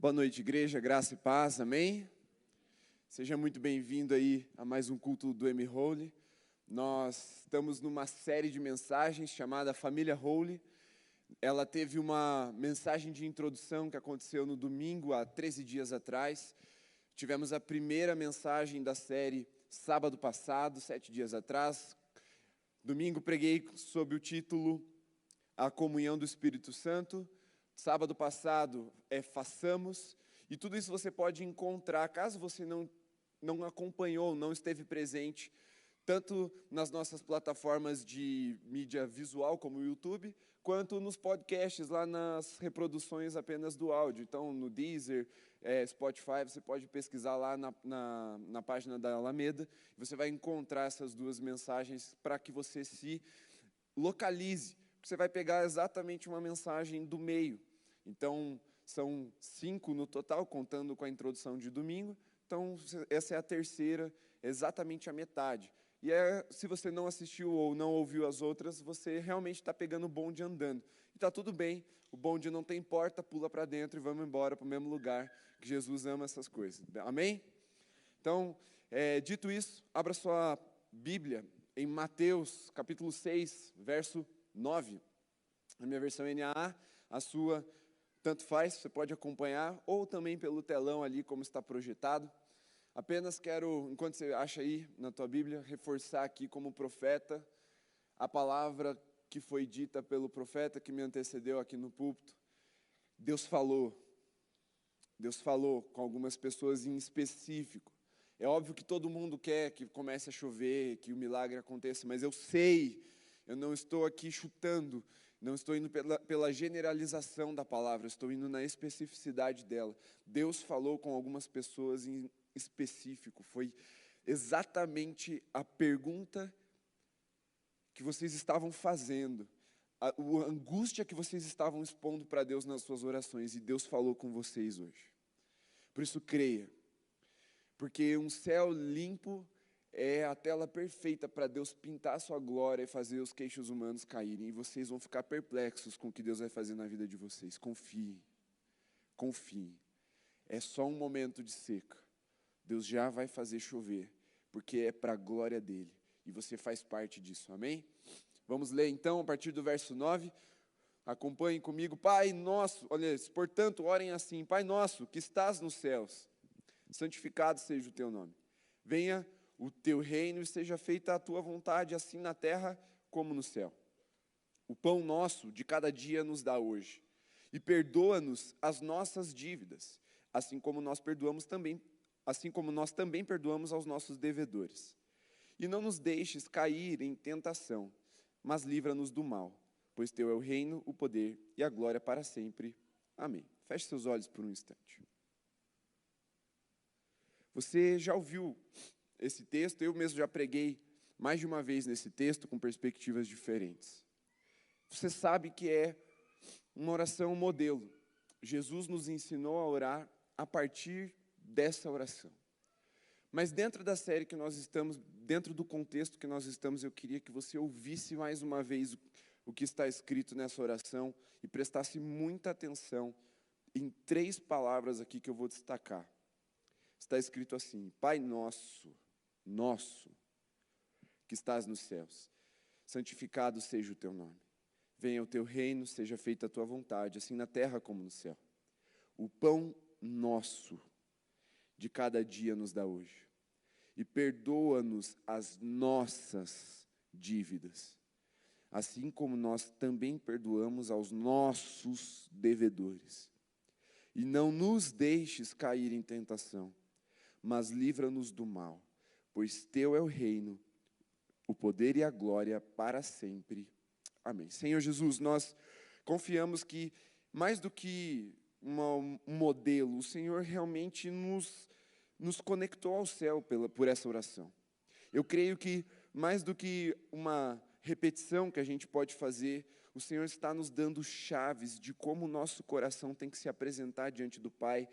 Boa noite, igreja, graça e paz, amém? Seja muito bem-vindo aí a mais um culto do M-Holy. Nós estamos numa série de mensagens chamada Família Holy. Ela teve uma mensagem de introdução que aconteceu no domingo, há 13 dias atrás. Tivemos a primeira mensagem da série sábado passado, 7 dias atrás. Domingo preguei sob o título A Comunhão do Espírito Santo. Sábado passado façamos, e tudo isso você pode encontrar, caso você não acompanhou, não esteve presente, tanto nas nossas plataformas de mídia visual, como o YouTube, quanto nos podcasts, lá nas reproduções apenas do áudio. Então, no Deezer, Spotify, você pode pesquisar lá na página da Alameda, e você vai encontrar essas duas mensagens para que você se localize. Você vai pegar exatamente uma mensagem do meio. Então, são 5 no total, contando com a introdução de domingo. Então, essa é a terceira, exatamente a metade. E se você não assistiu ou não ouviu as outras, você realmente está pegando o bonde andando. E está tudo bem, o bonde não tem porta, pula para dentro e vamos embora para o mesmo lugar, que Jesus ama essas coisas. Amém? Então, dito isso, abra sua Bíblia em Mateus, capítulo 6, verso 9, a minha versão NAA, a sua, tanto faz, você pode acompanhar, ou também pelo telão ali, como está projetado. Apenas quero, enquanto você acha aí na tua Bíblia, reforçar aqui como profeta, a palavra que foi dita pelo profeta que me antecedeu aqui no púlpito. Deus falou com algumas pessoas em específico. É óbvio que todo mundo quer que comece a chover, que o milagre aconteça, mas eu não estou aqui chutando, não estou indo pela generalização da palavra, estou indo na especificidade dela. Deus falou com algumas pessoas em específico, foi exatamente a pergunta que vocês estavam fazendo, a angústia que vocês estavam expondo para Deus nas suas orações, e Deus falou com vocês hoje. Por isso creia. Porque um céu limpo é a tela perfeita para Deus pintar a sua glória e fazer os queixos humanos caírem. E vocês vão ficar perplexos com o que Deus vai fazer na vida de vocês. Confiem. É só um momento de seca. Deus já vai fazer chover, porque é para a glória dEle. E você faz parte disso, amém? Vamos ler então a partir do verso 9. Acompanhem comigo. Pai nosso, olha, portanto, orem assim. Pai nosso, que estás nos céus, santificado seja o teu nome. Venha o teu reino e seja feita a tua vontade, assim na terra como no céu. O pão nosso de cada dia nos dá hoje. E perdoa-nos as nossas dívidas, assim como nós também perdoamos aos nossos devedores. E não nos deixes cair em tentação, mas livra-nos do mal, pois teu é o reino, o poder e a glória para sempre. Amém. Feche seus olhos por um instante. Você já ouviu esse texto? Eu mesmo já preguei mais de uma vez nesse texto com perspectivas diferentes. Você sabe que é uma oração modelo. Jesus nos ensinou a orar a partir dessa oração. Mas dentro da série que nós estamos, dentro do contexto que nós estamos, eu queria que você ouvisse mais uma vez o que está escrito nessa oração e prestasse muita atenção em 3 palavras aqui que eu vou destacar. Está escrito assim: Pai nosso, que estás nos céus, santificado seja o teu nome. Venha o teu reino, seja feita a tua vontade, assim na terra como no céu. O pão nosso de cada dia nos dá hoje. E perdoa-nos as nossas dívidas, assim como nós também perdoamos aos nossos devedores. E não nos deixes cair em tentação, mas livra-nos do mal, pois teu é o reino, o poder e a glória para sempre. Amém. Senhor Jesus, nós confiamos que, mais do que um modelo, o Senhor realmente nos conectou ao céu por essa oração. Eu creio que, mais do que uma repetição que a gente pode fazer, o Senhor está nos dando chaves de como o nosso coração tem que se apresentar diante do Pai,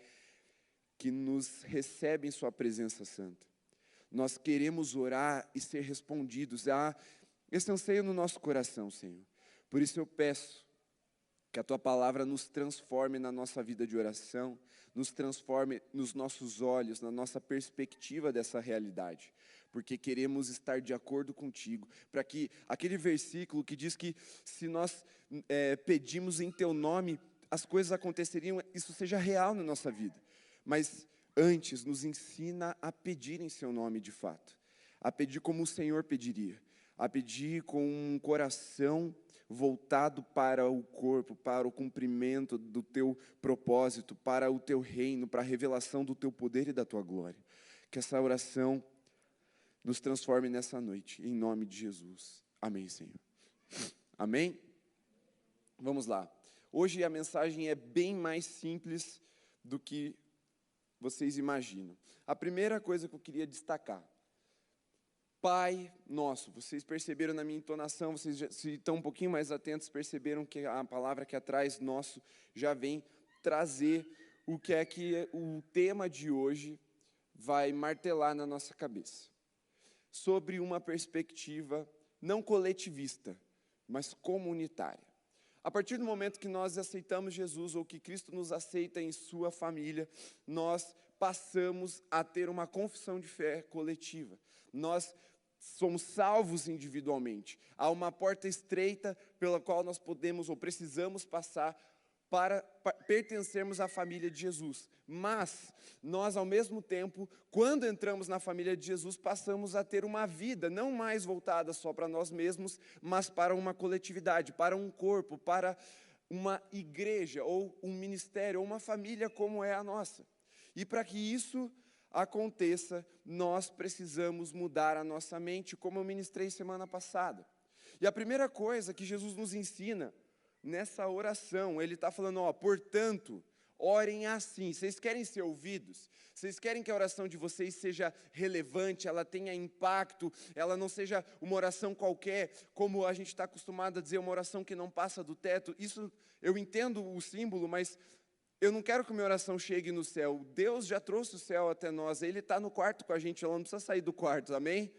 que nos recebe em sua presença santa. Nós queremos orar e ser respondidos. Há esse anseio no nosso coração, Senhor. Por isso eu peço Que a Tua palavra nos transforme na nossa vida de oração, nos transforme nos nossos olhos, na nossa perspectiva dessa realidade. Porque queremos estar de acordo contigo, para que aquele versículo que diz que se nós pedimos em Teu nome, as coisas aconteceriam, isso seja real na nossa vida. Mas antes, nos ensina a pedir em Seu nome de fato, a pedir como o Senhor pediria, a pedir com um coração voltado para o corpo, para o cumprimento do Teu propósito, para o Teu reino, para a revelação do Teu poder e da Tua glória. Que essa oração nos transforme nessa noite, em nome de Jesus. Amém, Senhor. Amém? Vamos lá. Hoje a mensagem é bem mais simples do que vocês imaginam. A primeira coisa que eu queria destacar: Pai Nosso. Vocês perceberam na minha entonação, vocês se estão um pouquinho mais atentos, perceberam que a palavra que atrás nosso já vem trazer o que é que o tema de hoje vai martelar na nossa cabeça. Sobre uma perspectiva não coletivista, mas comunitária. A partir do momento que nós aceitamos Jesus, ou que Cristo nos aceita em sua família, nós passamos a ter uma confissão de fé coletiva. Nós somos salvos individualmente. Há uma porta estreita pela qual nós podemos ou precisamos passar para pertencermos à família de Jesus. Mas nós, ao mesmo tempo, quando entramos na família de Jesus, passamos a ter uma vida não mais voltada só para nós mesmos, mas para uma coletividade, para um corpo, para uma igreja, ou um ministério, ou uma família como é a nossa. E para que isso aconteça, nós precisamos mudar a nossa mente, como eu ministrei semana passada. E a primeira coisa que Jesus nos ensina nessa oração, Ele está falando, portanto, orem assim. Vocês querem ser ouvidos? Vocês querem que a oração de vocês seja relevante, ela tenha impacto, ela não seja uma oração qualquer, como a gente está acostumado a dizer, uma oração que não passa do teto? Isso, eu entendo o símbolo, mas eu não quero que a minha oração chegue no céu. Deus já trouxe o céu até nós, Ele está no quarto com a gente, ela não precisa sair do quarto, amém?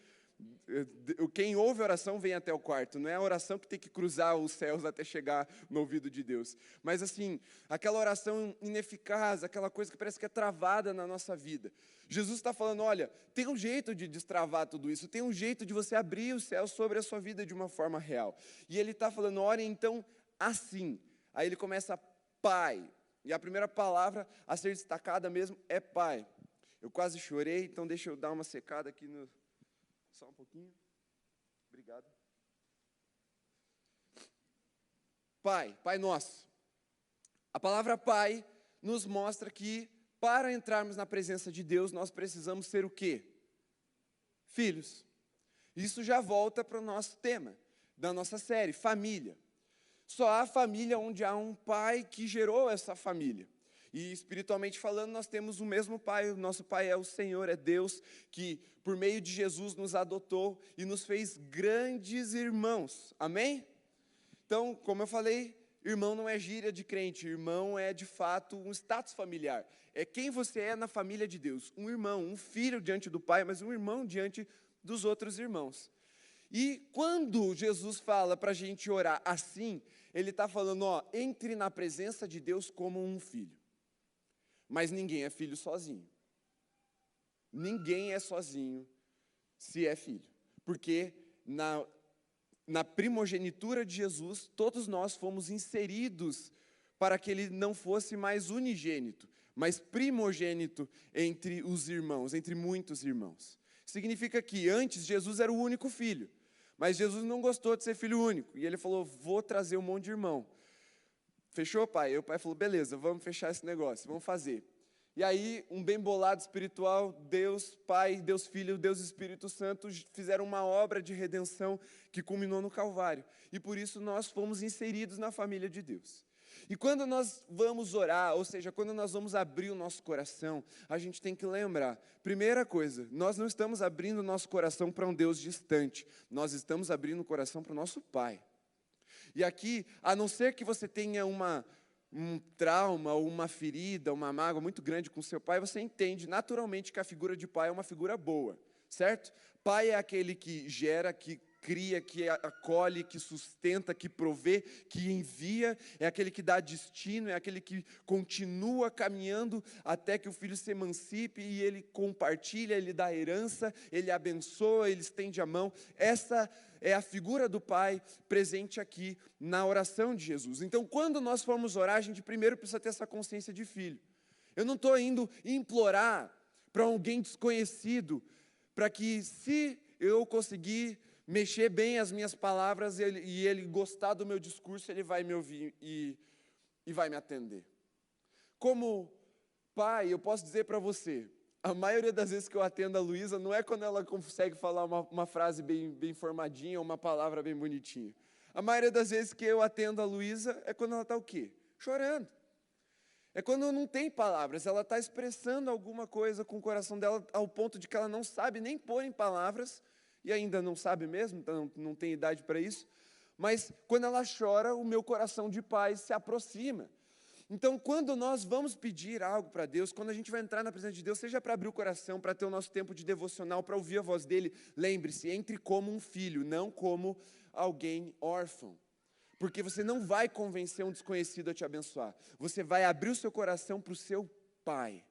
Quem ouve a oração vem até o quarto, não é a oração que tem que cruzar os céus até chegar no ouvido de Deus. Mas assim, aquela oração ineficaz, aquela coisa que parece que é travada na nossa vida. Jesus está falando, olha, tem um jeito de destravar tudo isso, tem um jeito de você abrir o céu sobre a sua vida de uma forma real. E Ele está falando, orem então assim. Aí Ele começa, Pai. E a primeira palavra a ser destacada mesmo é Pai. Eu quase chorei, então deixa eu dar uma secada aqui no... Só um pouquinho. Obrigado. Pai, Pai Nosso. A palavra Pai nos mostra que para entrarmos na presença de Deus, nós precisamos ser o quê? Filhos. Isso já volta para o nosso tema da nossa série, família. Só há família onde há um pai que gerou essa família. E espiritualmente falando, nós temos o mesmo Pai, o nosso Pai é o Senhor, é Deus, que por meio de Jesus nos adotou e nos fez grandes irmãos, amém? Então, como eu falei, irmão não é gíria de crente, irmão é de fato um status familiar, é quem você é na família de Deus, um irmão, um filho diante do Pai, mas um irmão diante dos outros irmãos. E quando Jesus fala para a gente orar assim, Ele está falando, entre na presença de Deus como um filho. Mas ninguém é filho sozinho. Ninguém é sozinho se é filho. Porque na primogenitura de Jesus, todos nós fomos inseridos para que Ele não fosse mais unigênito, mas primogênito entre os irmãos, entre muitos irmãos. Significa que antes Jesus era o único filho, mas Jesus não gostou de ser filho único. E Ele falou, vou trazer um monte de irmão. Fechou, pai? E o pai falou, beleza, vamos fechar esse negócio, vamos fazer. E aí, um bem bolado espiritual, Deus Pai, Deus Filho, Deus Espírito Santo fizeram uma obra de redenção que culminou no Calvário. E por isso nós fomos inseridos na família de Deus. E quando nós vamos orar, ou seja, quando nós vamos abrir o nosso coração, a gente tem que lembrar, primeira coisa, nós não estamos abrindo o nosso coração para um Deus distante, nós estamos abrindo o coração para o nosso Pai. E aqui, a não ser que você tenha um trauma, ou uma ferida, uma mágoa muito grande com seu pai, você entende naturalmente que a figura de pai é uma figura boa, certo? Pai é aquele que gera, que cria, que acolhe, que sustenta, que provê, que envia, é aquele que dá destino, é aquele que continua caminhando até que o filho se emancipe e ele compartilha, ele dá herança, ele abençoa, ele estende a mão. Essa é a figura do Pai presente aqui na oração de Jesus. Então, quando nós formos orar, a gente primeiro precisa ter essa consciência de filho. Eu não estou indo implorar para alguém desconhecido, para que se eu conseguir mexer bem as minhas palavras e ele gostar do meu discurso, ele vai me ouvir e vai me atender. Como pai, eu posso dizer para você, a maioria das vezes que eu atendo a Luísa, não é quando ela consegue falar uma frase bem formadinha, uma palavra bem bonitinha. A maioria das vezes que eu atendo a Luísa é quando ela está o quê? Chorando. É quando não tem palavras, ela está expressando alguma coisa com o coração dela ao ponto de que ela não sabe nem pôr em palavras, e ainda não sabe mesmo, então não tem idade para isso, mas quando ela chora, o meu coração de pai se aproxima. Então, quando nós vamos pedir algo para Deus, quando a gente vai entrar na presença de Deus, seja para abrir o coração, para ter o nosso tempo de devocional, para ouvir a voz dele, lembre-se, entre como um filho, não como alguém órfão. Porque você não vai convencer um desconhecido a te abençoar. Você vai abrir o seu coração para o seu pai.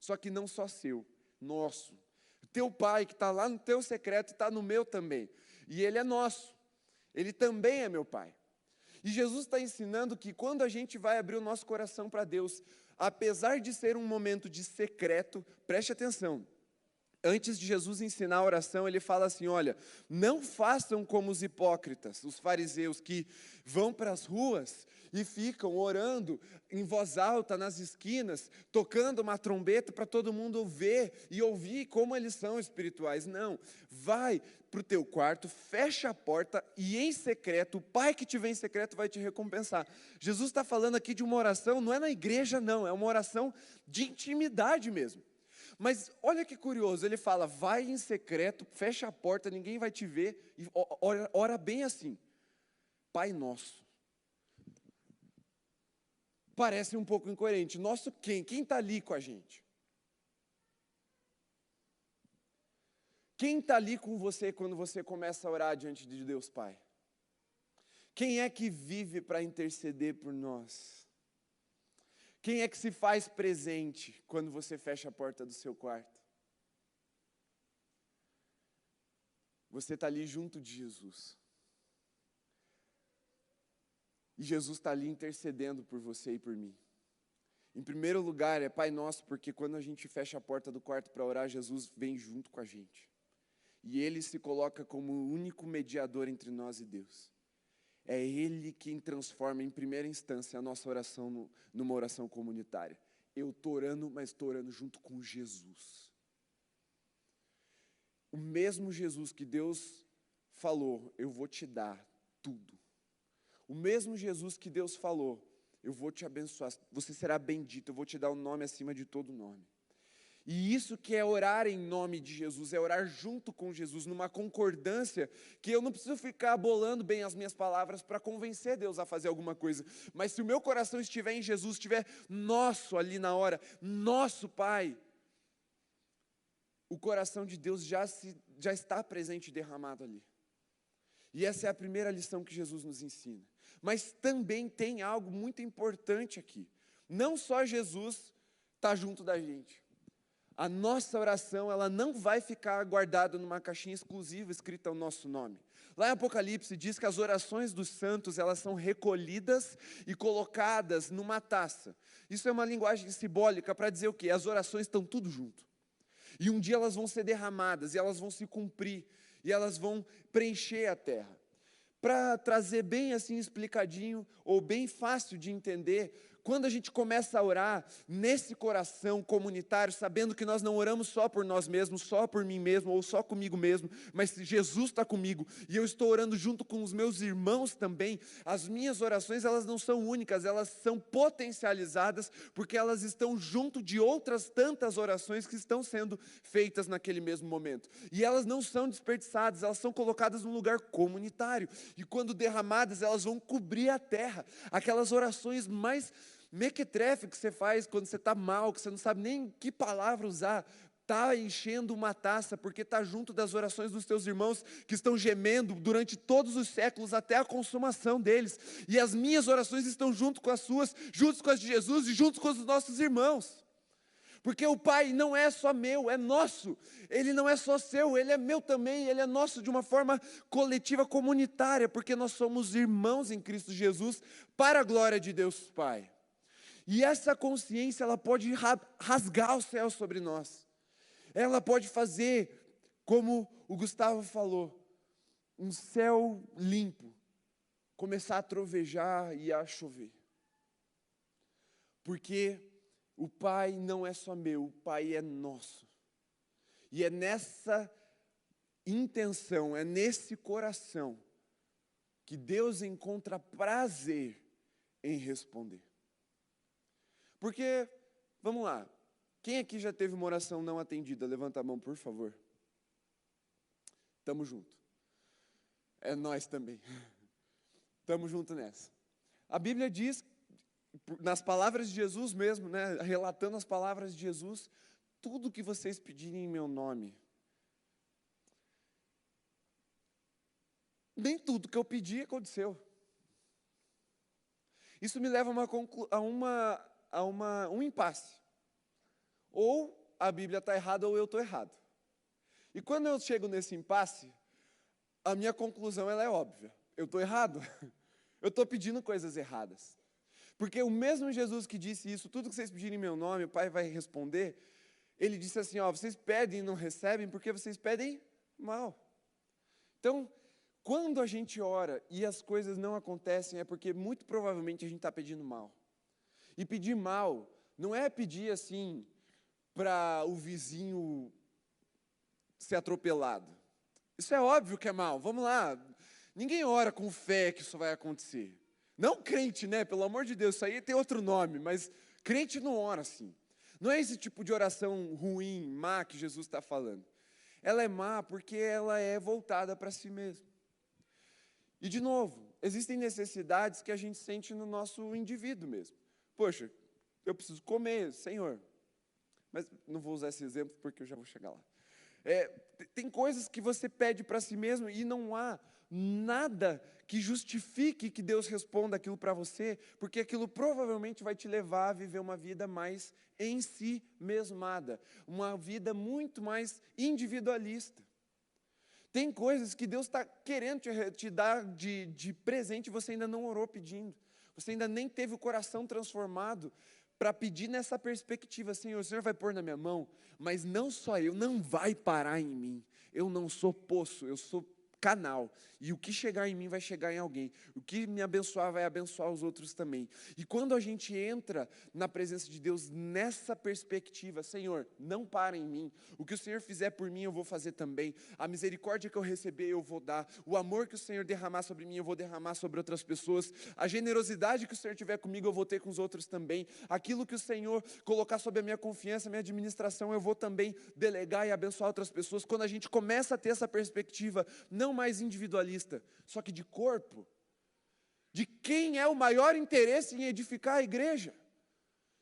Só que não só seu, nosso. O teu pai que está lá no teu secreto está no meu também. E ele é nosso. Ele também é meu pai. E Jesus está ensinando que quando a gente vai abrir o nosso coração para Deus, apesar de ser um momento de secreto, preste atenção. Antes de Jesus ensinar a oração, ele fala assim, olha, não façam como os hipócritas, os fariseus, que vão para as ruas e ficam orando em voz alta nas esquinas, tocando uma trombeta para todo mundo ver e ouvir como eles são espirituais. Não, vai para o teu quarto, fecha a porta e em secreto, o Pai que te vê em secreto vai te recompensar. Jesus está falando aqui de uma oração, não é na igreja não, é uma oração de intimidade mesmo. Mas olha que curioso, ele fala, vai em secreto, fecha a porta, ninguém vai te ver, e ora bem assim, Pai Nosso. Parece um pouco incoerente, nosso quem? Quem está ali com a gente? Quem está ali com você quando você começa a orar diante de Deus Pai? Quem é que vive para interceder por nós? Quem é que se faz presente quando você fecha a porta do seu quarto? Você está ali junto de Jesus. E Jesus está ali intercedendo por você e por mim. Em primeiro lugar, é Pai Nosso, porque quando a gente fecha a porta do quarto para orar, Jesus vem junto com a gente. E Ele se coloca como o único mediador entre nós e Deus. É Ele quem transforma em primeira instância a nossa oração numa oração comunitária. Eu estou orando, mas estou orando junto com Jesus. O mesmo Jesus que Deus falou, eu vou te dar tudo. O mesmo Jesus que Deus falou, eu vou te abençoar, você será bendito, eu vou te dar um nome acima de todo nome. E isso que é orar em nome de Jesus, é orar junto com Jesus, numa concordância, que eu não preciso ficar bolando bem as minhas palavras para convencer Deus a fazer alguma coisa. Mas se o meu coração estiver em Jesus, estiver nosso ali na hora, nosso Pai, o coração de Deus já está presente e derramado ali. E essa é a primeira lição que Jesus nos ensina. Mas também tem algo muito importante aqui. Não só Jesus está junto da gente. A nossa oração, ela não vai ficar guardada numa caixinha exclusiva escrita o nosso nome. Lá em Apocalipse diz que as orações dos santos, elas são recolhidas e colocadas numa taça. Isso é uma linguagem simbólica para dizer o quê? As orações estão tudo junto. E um dia elas vão ser derramadas, e elas vão se cumprir, e elas vão preencher a terra. Para trazer bem assim explicadinho, ou bem fácil de entender, quando a gente começa a orar nesse coração comunitário, sabendo que nós não oramos só por nós mesmos, só por mim mesmo, ou só comigo mesmo, mas Jesus está comigo, e eu estou orando junto com os meus irmãos também, as minhas orações, elas não são únicas, elas são potencializadas, porque elas estão junto de outras tantas orações que estão sendo feitas naquele mesmo momento. E elas não são desperdiçadas, elas são colocadas num lugar comunitário, e quando derramadas, elas vão cobrir a terra, aquelas orações mais mequetrefe que você faz quando você está mal, que você não sabe nem que palavra usar, está enchendo uma taça, porque está junto das orações dos teus irmãos que estão gemendo durante todos os séculos até a consumação deles. E as minhas orações estão junto com as suas, juntos com as de Jesus e juntos com os nossos irmãos. Porque o Pai não é só meu, é nosso. Ele não é só seu, Ele é meu também. Ele é nosso de uma forma coletiva, comunitária, porque nós somos irmãos em Cristo Jesus para a glória de Deus Pai. E essa consciência, ela pode rasgar o céu sobre nós. Ela pode fazer, como o Gustavo falou, um céu limpo, começar a trovejar e a chover. Porque o Pai não é só meu, o Pai é nosso. E é nessa intenção, é nesse coração que Deus encontra prazer em responder. Porque, vamos lá, quem aqui já teve uma oração não atendida? Levanta a mão, por favor. Tamo junto. É nós também. Tamo junto nessa. A Bíblia diz, nas palavras de Jesus mesmo, né, relatando as palavras de Jesus, tudo que vocês pedirem em meu nome. Nem tudo que eu pedi aconteceu. Isso me leva a um impasse. Ou a Bíblia está errada ou eu estou errado. E quando eu chego nesse impasse, a minha conclusão ela é óbvia. Eu estou errado. Eu estou pedindo coisas erradas. Porque o mesmo Jesus que disse isso, tudo que vocês pedirem em meu nome, o Pai vai responder. Ele disse assim, ó, vocês pedem e não recebem porque vocês pedem mal. Então, quando a gente ora e as coisas não acontecem, é porque muito provavelmente a gente está pedindo mal. E pedir mal não é pedir assim para o vizinho ser atropelado. Isso é óbvio que é mal, vamos lá. Ninguém ora com fé que isso vai acontecer. Não crente, né? Pelo amor de Deus, isso aí tem outro nome, mas crente não ora assim. Não é esse tipo de oração ruim, má que Jesus está falando. Ela é má porque ela é voltada para si mesma. E de novo, existem necessidades que a gente sente no nosso indivíduo mesmo. Poxa, eu preciso comer, Senhor. Mas não vou usar esse exemplo porque eu já vou chegar lá. Tem coisas que você pede para si mesmo e não há nada que justifique que Deus responda aquilo para você, porque aquilo provavelmente vai te levar a viver uma vida mais em si mesmada, uma vida muito mais individualista. Tem coisas que Deus está querendo te dar de presente e você ainda não orou pedindo, você ainda nem teve o coração transformado para pedir nessa perspectiva, Senhor, o Senhor vai pôr na minha mão, mas não só eu, não vai parar em mim. Eu não sou poço, eu sou canal. E o que chegar em mim vai chegar em alguém. O que me abençoar vai abençoar os outros também. E quando a gente entra na presença de Deus nessa perspectiva, Senhor, não para em mim. O que o Senhor fizer por mim, eu vou fazer também. A misericórdia que eu receber, eu vou dar. O amor que o Senhor derramar sobre mim, eu vou derramar sobre outras pessoas. A generosidade que o Senhor tiver comigo, eu vou ter com os outros também. Aquilo que o Senhor colocar sobre a minha confiança, a minha administração, eu vou também delegar e abençoar outras pessoas. Quando a gente começa a ter essa perspectiva, não mais individualista, só que de corpo, de quem é o maior interesse em edificar a igreja,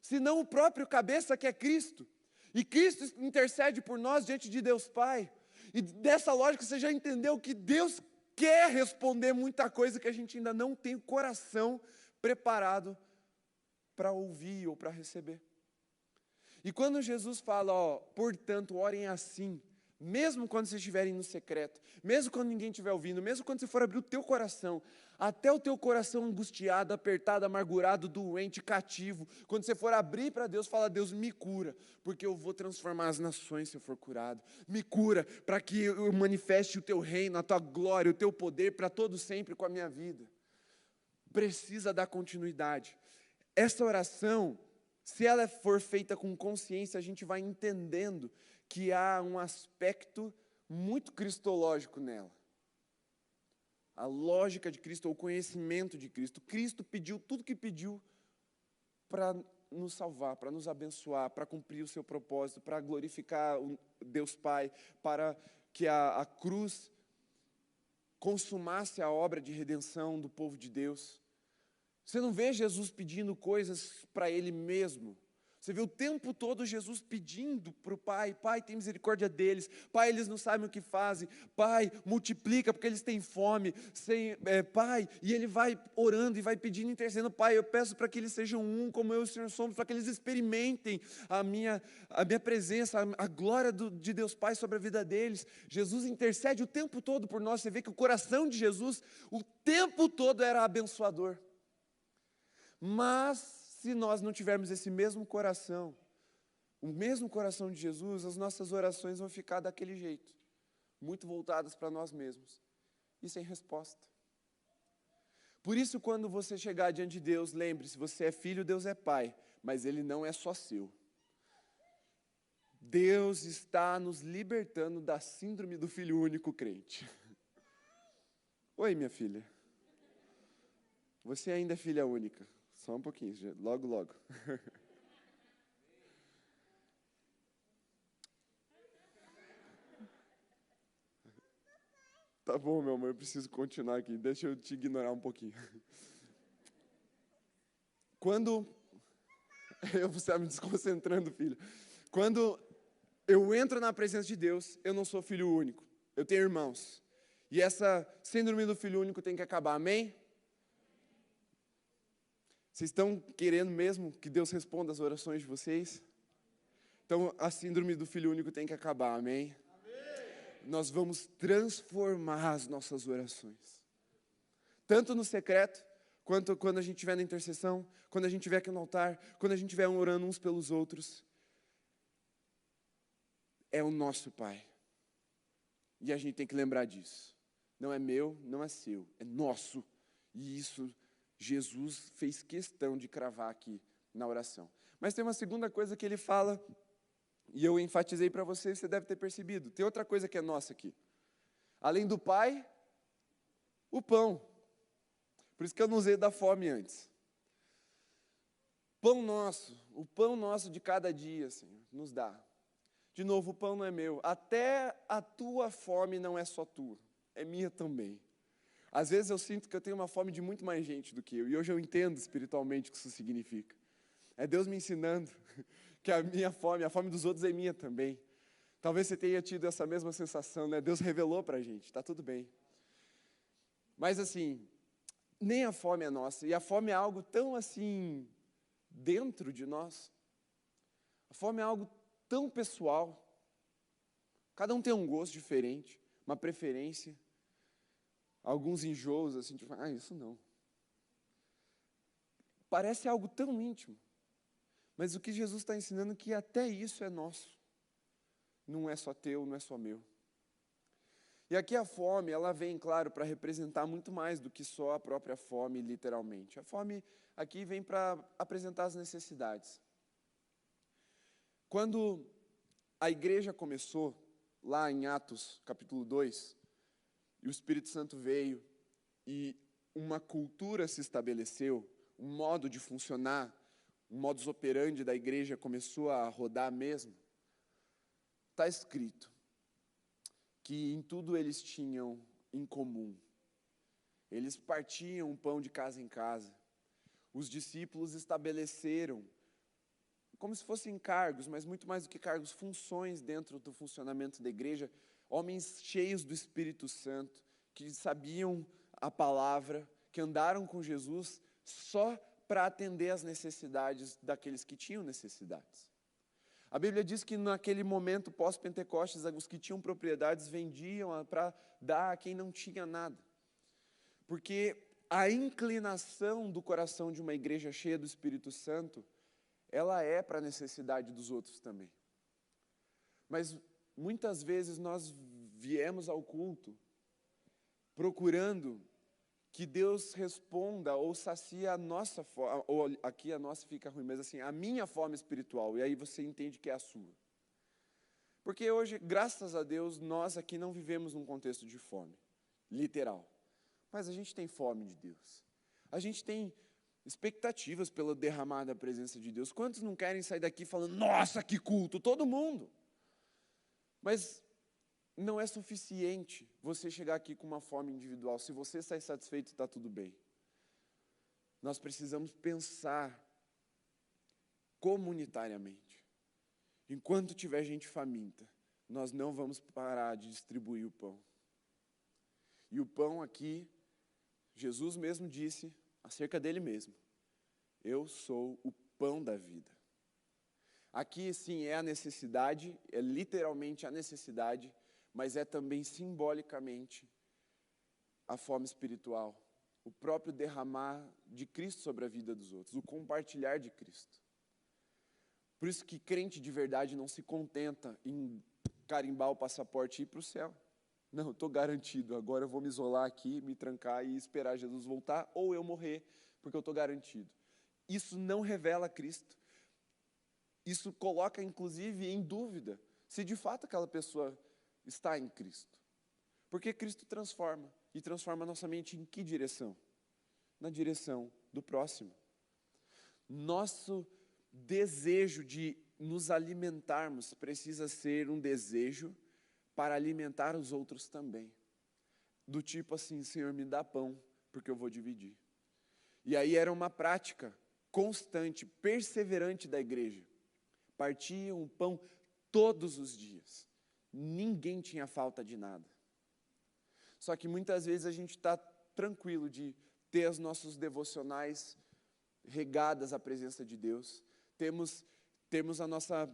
senão o próprio cabeça que é Cristo, e Cristo intercede por nós diante de Deus Pai, e dessa lógica você já entendeu que Deus quer responder muita coisa que a gente ainda não tem o coração preparado para ouvir ou para receber. E quando Jesus fala, portanto, orem assim, mesmo quando vocês estiverem no secreto, mesmo quando ninguém estiver ouvindo, mesmo quando você for abrir o teu coração, até o teu coração angustiado, apertado, amargurado, doente, cativo, quando você for abrir para Deus, fala, Deus me cura, porque eu vou transformar as nações se eu for curado, me cura para que eu manifeste o teu reino, a tua glória, o teu poder para todo sempre com a minha vida. Precisa dar continuidade. Essa oração, se ela for feita com consciência, a gente vai entendendo que há um aspecto muito cristológico nela. A lógica de Cristo, ou o conhecimento de Cristo. Cristo pediu tudo que pediu para nos salvar, para nos abençoar, para cumprir o seu propósito, para glorificar o Deus Pai, para que a cruz consumasse a obra de redenção do povo de Deus. Você não vê Jesus pedindo coisas para Ele mesmo, Você vê o tempo todo Jesus pedindo para o Pai: Pai, tem misericórdia deles. Pai, eles não sabem o que fazem. Pai, multiplica porque eles têm fome. Pai, e ele vai orando e vai pedindo, intercedendo: Pai, eu peço para que eles sejam um como eu e o Senhor somos, para que eles experimentem a minha presença, a glória de Deus Pai sobre a vida deles. Jesus intercede o tempo todo por nós. Você vê que o coração de Jesus o tempo todo era abençoador. Mas se nós não tivermos esse mesmo coração, o mesmo coração de Jesus, as nossas orações vão ficar daquele jeito, muito voltadas para nós mesmos e sem resposta. Por isso, quando você chegar diante de Deus, lembre-se, você é filho, Deus é pai, mas Ele não é só seu. Deus está nos libertando da síndrome do filho único crente. Oi, minha filha. Você ainda é filha única. Só um pouquinho, logo, logo. Tá bom, meu amor, eu preciso continuar aqui. Deixa eu te ignorar um pouquinho. Quando... Você está me desconcentrando, filho. Quando eu entro na presença de Deus, eu não sou filho único. Eu tenho irmãos. E essa síndrome do filho único tem que acabar, amém? Vocês estão querendo mesmo que Deus responda as orações de vocês? Então, a síndrome do filho único tem que acabar, amém? Nós vamos transformar as nossas orações. Tanto no secreto, quanto quando a gente estiver na intercessão, quando a gente estiver aqui no altar, quando a gente estiver orando uns pelos outros. É o nosso Pai. E a gente tem que lembrar disso. Não é meu, não é seu, é nosso. E isso Jesus fez questão de cravar aqui na oração. Mas tem uma segunda coisa que ele fala, e eu enfatizei para você, você deve ter percebido. Tem outra coisa que é nossa aqui. Além do Pai, o pão. Por isso que eu não usei da fome antes. Pão nosso, o pão nosso de cada dia, Senhor, nos dá. De novo, o pão não é meu. Até a tua fome não é só tua, é minha também. Às vezes eu sinto que eu tenho uma fome de muito mais gente do que eu. E hoje eu entendo espiritualmente o que isso significa. É Deus me ensinando que a minha fome, a fome dos outros é minha também. Talvez você tenha tido essa mesma sensação, né? Deus revelou para a gente, está tudo bem. Mas assim, nem a fome é nossa. E a fome é algo tão assim, dentro de nós. A fome é algo tão pessoal. Cada um tem um gosto diferente, uma preferência. Alguns enjoos, assim, tipo, isso não. Parece algo tão íntimo. Mas o que Jesus está ensinando é que até isso é nosso. Não é só teu, não é só meu. E aqui a fome, ela vem, claro, para representar muito mais do que só a própria fome, literalmente. A fome aqui vem para apresentar as necessidades. Quando a igreja começou, lá em Atos, capítulo 2, e o Espírito Santo veio, e uma cultura se estabeleceu, um modo de funcionar, um modus operandi da igreja começou a rodar mesmo, está escrito que em tudo eles tinham em comum. Eles partiam o pão de casa em casa. Os discípulos estabeleceram, como se fossem cargos, mas muito mais do que cargos, funções dentro do funcionamento da igreja, homens cheios do Espírito Santo, que sabiam a palavra, que andaram com Jesus só para atender às necessidades daqueles que tinham necessidades. A Bíblia diz que naquele momento pós-Pentecostes, os que tinham propriedades vendiam para dar a quem não tinha nada. Porque a inclinação do coração de uma igreja cheia do Espírito Santo, ela é para a necessidade dos outros também. Mas muitas vezes nós viemos ao culto procurando que Deus responda ou sacia a nossa fome, ou aqui a nossa fica ruim, mas assim, a minha fome espiritual, e aí você entende que é a sua. Porque hoje, graças a Deus, nós aqui não vivemos num contexto de fome, literal. Mas a gente tem fome de Deus. A gente tem expectativas pelo derramar da presença de Deus. Quantos não querem sair daqui falando, nossa, que culto, todo mundo? Mas não é suficiente você chegar aqui com uma fome individual. Se você está insatisfeito, está tudo bem. Nós precisamos pensar comunitariamente. Enquanto tiver gente faminta, nós não vamos parar de distribuir o pão. E o pão aqui, Jesus mesmo disse acerca dele mesmo: eu sou o pão da vida. Aqui sim é a necessidade, é literalmente a necessidade, mas é também simbolicamente a fome espiritual, o próprio derramar de Cristo sobre a vida dos outros, o compartilhar de Cristo. Por isso que crente de verdade não se contenta em carimbar o passaporte e ir para o céu. Não, estou garantido, agora eu vou me isolar aqui, me trancar e esperar Jesus voltar, ou eu morrer, porque eu estou garantido. Isso não revela Cristo. Isso coloca, inclusive, em dúvida se de fato aquela pessoa está em Cristo. Porque Cristo transforma, e transforma a nossa mente em que direção? Na direção do próximo. Nosso desejo de nos alimentarmos precisa ser um desejo para alimentar os outros também. Do tipo assim: Senhor, me dá pão, porque eu vou dividir. E aí era uma prática constante, perseverante da igreja. Partiam o pão todos os dias. Ninguém tinha falta de nada. Só que muitas vezes a gente está tranquilo de ter os nossos devocionais regadas à presença de Deus. Temos a nossa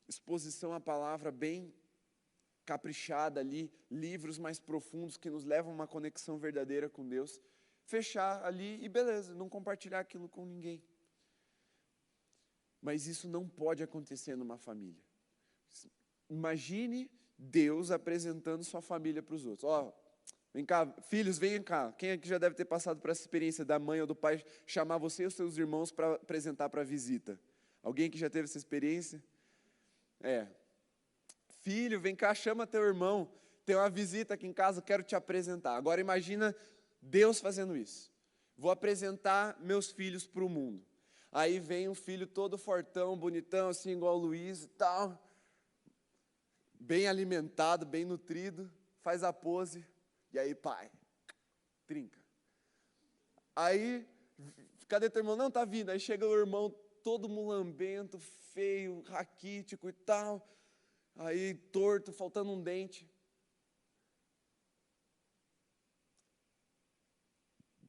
exposição à palavra bem caprichada ali, livros mais profundos que nos levam a uma conexão verdadeira com Deus. Fechar ali e beleza, não compartilhar aquilo com ninguém. Mas isso não pode acontecer numa família. Imagine Deus apresentando sua família para os outros. Ó, vem cá, filhos, venham cá. Quem aqui já deve ter passado por essa experiência da mãe ou do pai chamar você e os seus irmãos para apresentar para a visita? Alguém que já teve essa experiência? Filho, vem cá, chama teu irmão. Tem uma visita aqui em casa, quero te apresentar. Agora imagina Deus fazendo isso. Vou apresentar meus filhos para o mundo. Aí vem um filho todo fortão, bonitão, assim, igual o Luiz e tal. Bem alimentado, bem nutrido. Faz a pose. E aí, pai, trinca. Aí, cadê teu irmão? Não, tá vindo. Aí chega o irmão todo mulambento, feio, raquítico e tal. Aí, torto, faltando um dente.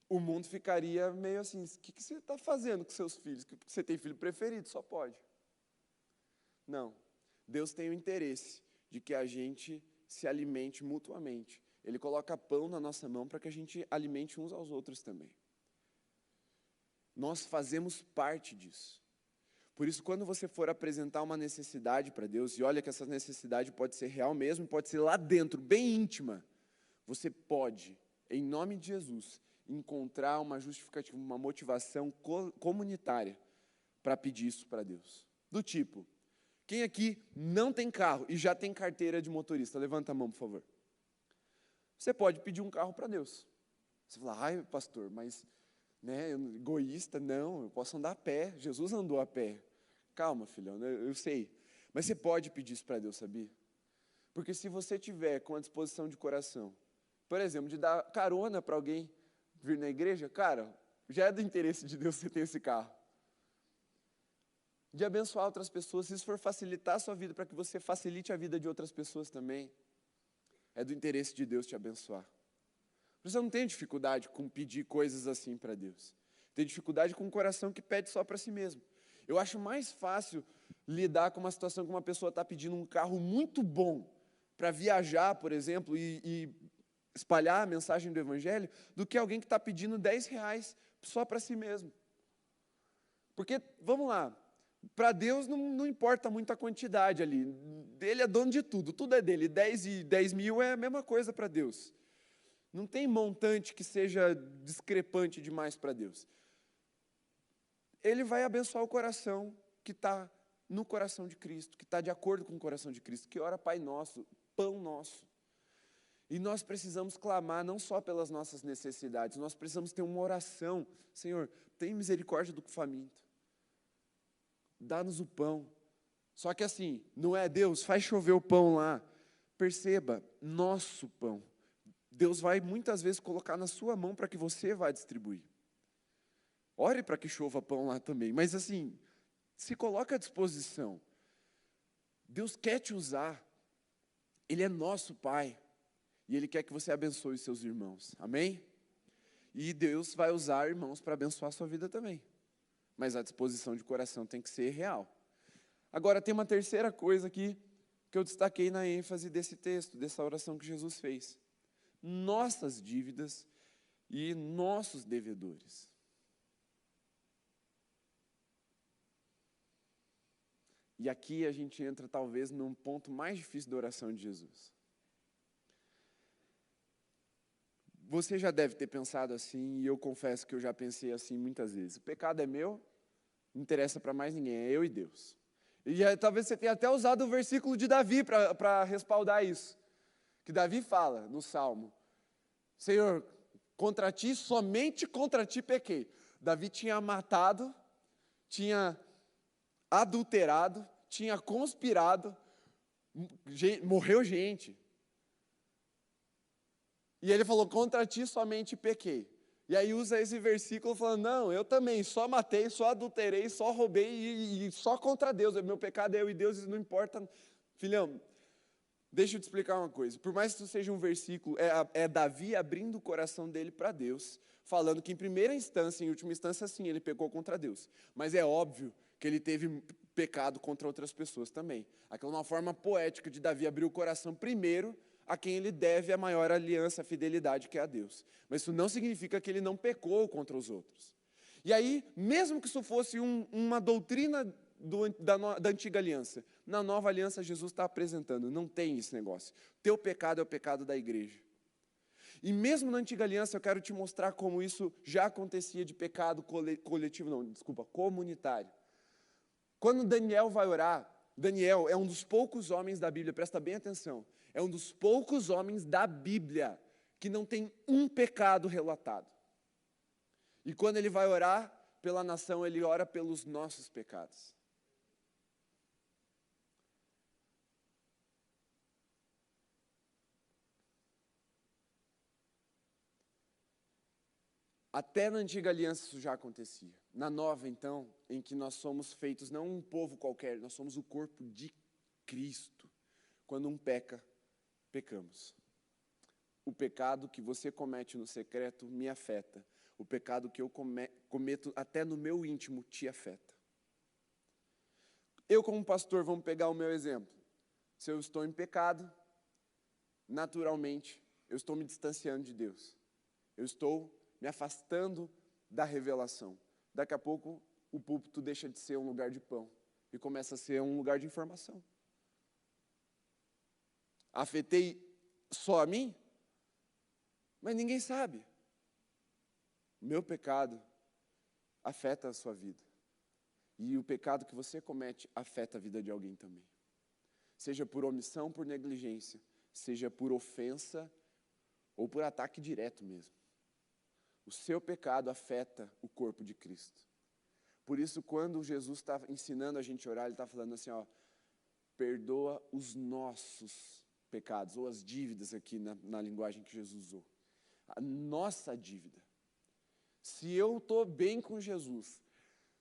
O mundo ficaria meio assim: o que você está fazendo com seus filhos? Porque você tem filho preferido, só pode. Não. Deus tem o interesse de que a gente se alimente mutuamente. Ele coloca pão na nossa mão para que a gente alimente uns aos outros também. Nós fazemos parte disso. Por isso, quando você for apresentar uma necessidade para Deus, e olha que essa necessidade pode ser real mesmo, pode ser lá dentro, bem íntima, você pode, em nome de Jesus, encontrar uma justificativa, uma motivação comunitária para pedir isso para Deus. Do tipo: quem aqui não tem carro e já tem carteira de motorista? Levanta a mão, por favor. Você pode pedir um carro para Deus. Você fala: ai, pastor, mas egoísta, não, eu posso andar a pé. Jesus andou a pé. Calma, filhão, eu sei. Mas você pode pedir isso para Deus, sabia? Porque se você tiver com a disposição de coração, por exemplo, de dar carona para alguém vir na igreja, cara, já é do interesse de Deus você ter esse carro. De abençoar outras pessoas, se isso for facilitar a sua vida, para que você facilite a vida de outras pessoas também, é do interesse de Deus te abençoar. Você não tem dificuldade com pedir coisas assim para Deus. Tem dificuldade com um coração que pede só para si mesmo. Eu acho mais fácil lidar com uma situação que uma pessoa está pedindo um carro muito bom para viajar, por exemplo, e espalhar a mensagem do Evangelho, do que alguém que está pedindo R$10 só para si mesmo. Porque, vamos lá, para Deus não importa muito a quantidade ali. Ele é dono de tudo é dele. 10 e 10 mil é a mesma coisa para Deus. Não tem montante que seja discrepante demais para Deus. Ele vai abençoar o coração que está no coração de Cristo, que está de acordo com o coração de Cristo, que ora Pai Nosso, Pão Nosso. E nós precisamos clamar não só pelas nossas necessidades, nós precisamos ter uma oração. Senhor, tem misericórdia do faminto. Dá-nos o pão. Só que assim, não é Deus, faz chover o pão lá. Perceba, nosso pão. Deus vai muitas vezes colocar na sua mão para que você vá distribuir. Ore para que chova pão lá também. Mas assim, Se coloca à disposição. Deus quer te usar. Ele é nosso Pai. E Ele quer que você abençoe os seus irmãos. Amém? E Deus vai usar irmãos para abençoar a sua vida também. Mas a disposição de coração tem que ser real. Agora, tem uma terceira coisa aqui que eu destaquei na ênfase desse texto, dessa oração que Jesus fez. Nossas dívidas e nossos devedores. E aqui a gente entra talvez num ponto mais difícil da oração de Jesus. Você já deve ter pensado assim, e eu confesso que eu já pensei assim muitas vezes. O pecado é meu, não interessa para mais ninguém, é eu e Deus. E talvez você tenha até usado o versículo de Davi para respaldar isso. Que Davi fala no Salmo: Senhor, contra ti, somente contra ti pequei. Davi tinha matado, tinha adulterado, tinha conspirado, morreu gente. E ele falou, contra ti somente pequei. E aí usa esse versículo falando, não, eu também só matei, só adulterei, só roubei e só contra Deus. Meu pecado é eu e Deus, isso não importa. Filhão, deixa eu te explicar uma coisa. Por mais que isso seja um versículo, é Davi abrindo o coração dele para Deus, falando que em primeira instância, em última instância, sim, ele pecou contra Deus. Mas é óbvio que ele teve pecado contra outras pessoas também. Aquela é uma forma poética de Davi abrir o coração primeiro a quem ele deve a maior aliança, a fidelidade, que é a Deus. Mas isso não significa que ele não pecou contra os outros. E aí, mesmo que isso fosse uma doutrina da antiga aliança, na nova aliança Jesus está apresentando, não tem esse negócio. Teu pecado é o pecado da igreja. E mesmo na antiga aliança, eu quero te mostrar como isso já acontecia de pecado comunitário. Quando Daniel vai orar, Daniel é um dos poucos homens da Bíblia, presta bem atenção, é um dos poucos homens da Bíblia que não tem um pecado relatado. E quando ele vai orar pela nação, ele ora pelos nossos pecados. Até na antiga aliança isso já acontecia. Na nova, então, em que nós somos feitos não um povo qualquer, nós somos o corpo de Cristo. Quando um peca, pecamos. O pecado que você comete no secreto me afeta. O pecado que eu cometo até no meu íntimo te afeta. Eu, como pastor, vamos pegar o meu exemplo. Se eu estou em pecado, naturalmente, eu estou me distanciando de Deus. Eu estou me afastando da revelação. Daqui a pouco, o púlpito deixa de ser um lugar de pão e começa a ser um lugar de informação. Afetei só a mim? Mas ninguém sabe. Meu pecado afeta a sua vida. E o pecado que você comete afeta a vida de alguém também. Seja por omissão, por negligência, seja por ofensa ou por ataque direto mesmo. O seu pecado afeta o corpo de Cristo. Por isso, quando Jesus está ensinando a gente a orar, ele está falando assim, ó, perdoa os nossos pecados, ou as dívidas aqui na linguagem que Jesus usou. A nossa dívida. Se eu estou bem com Jesus,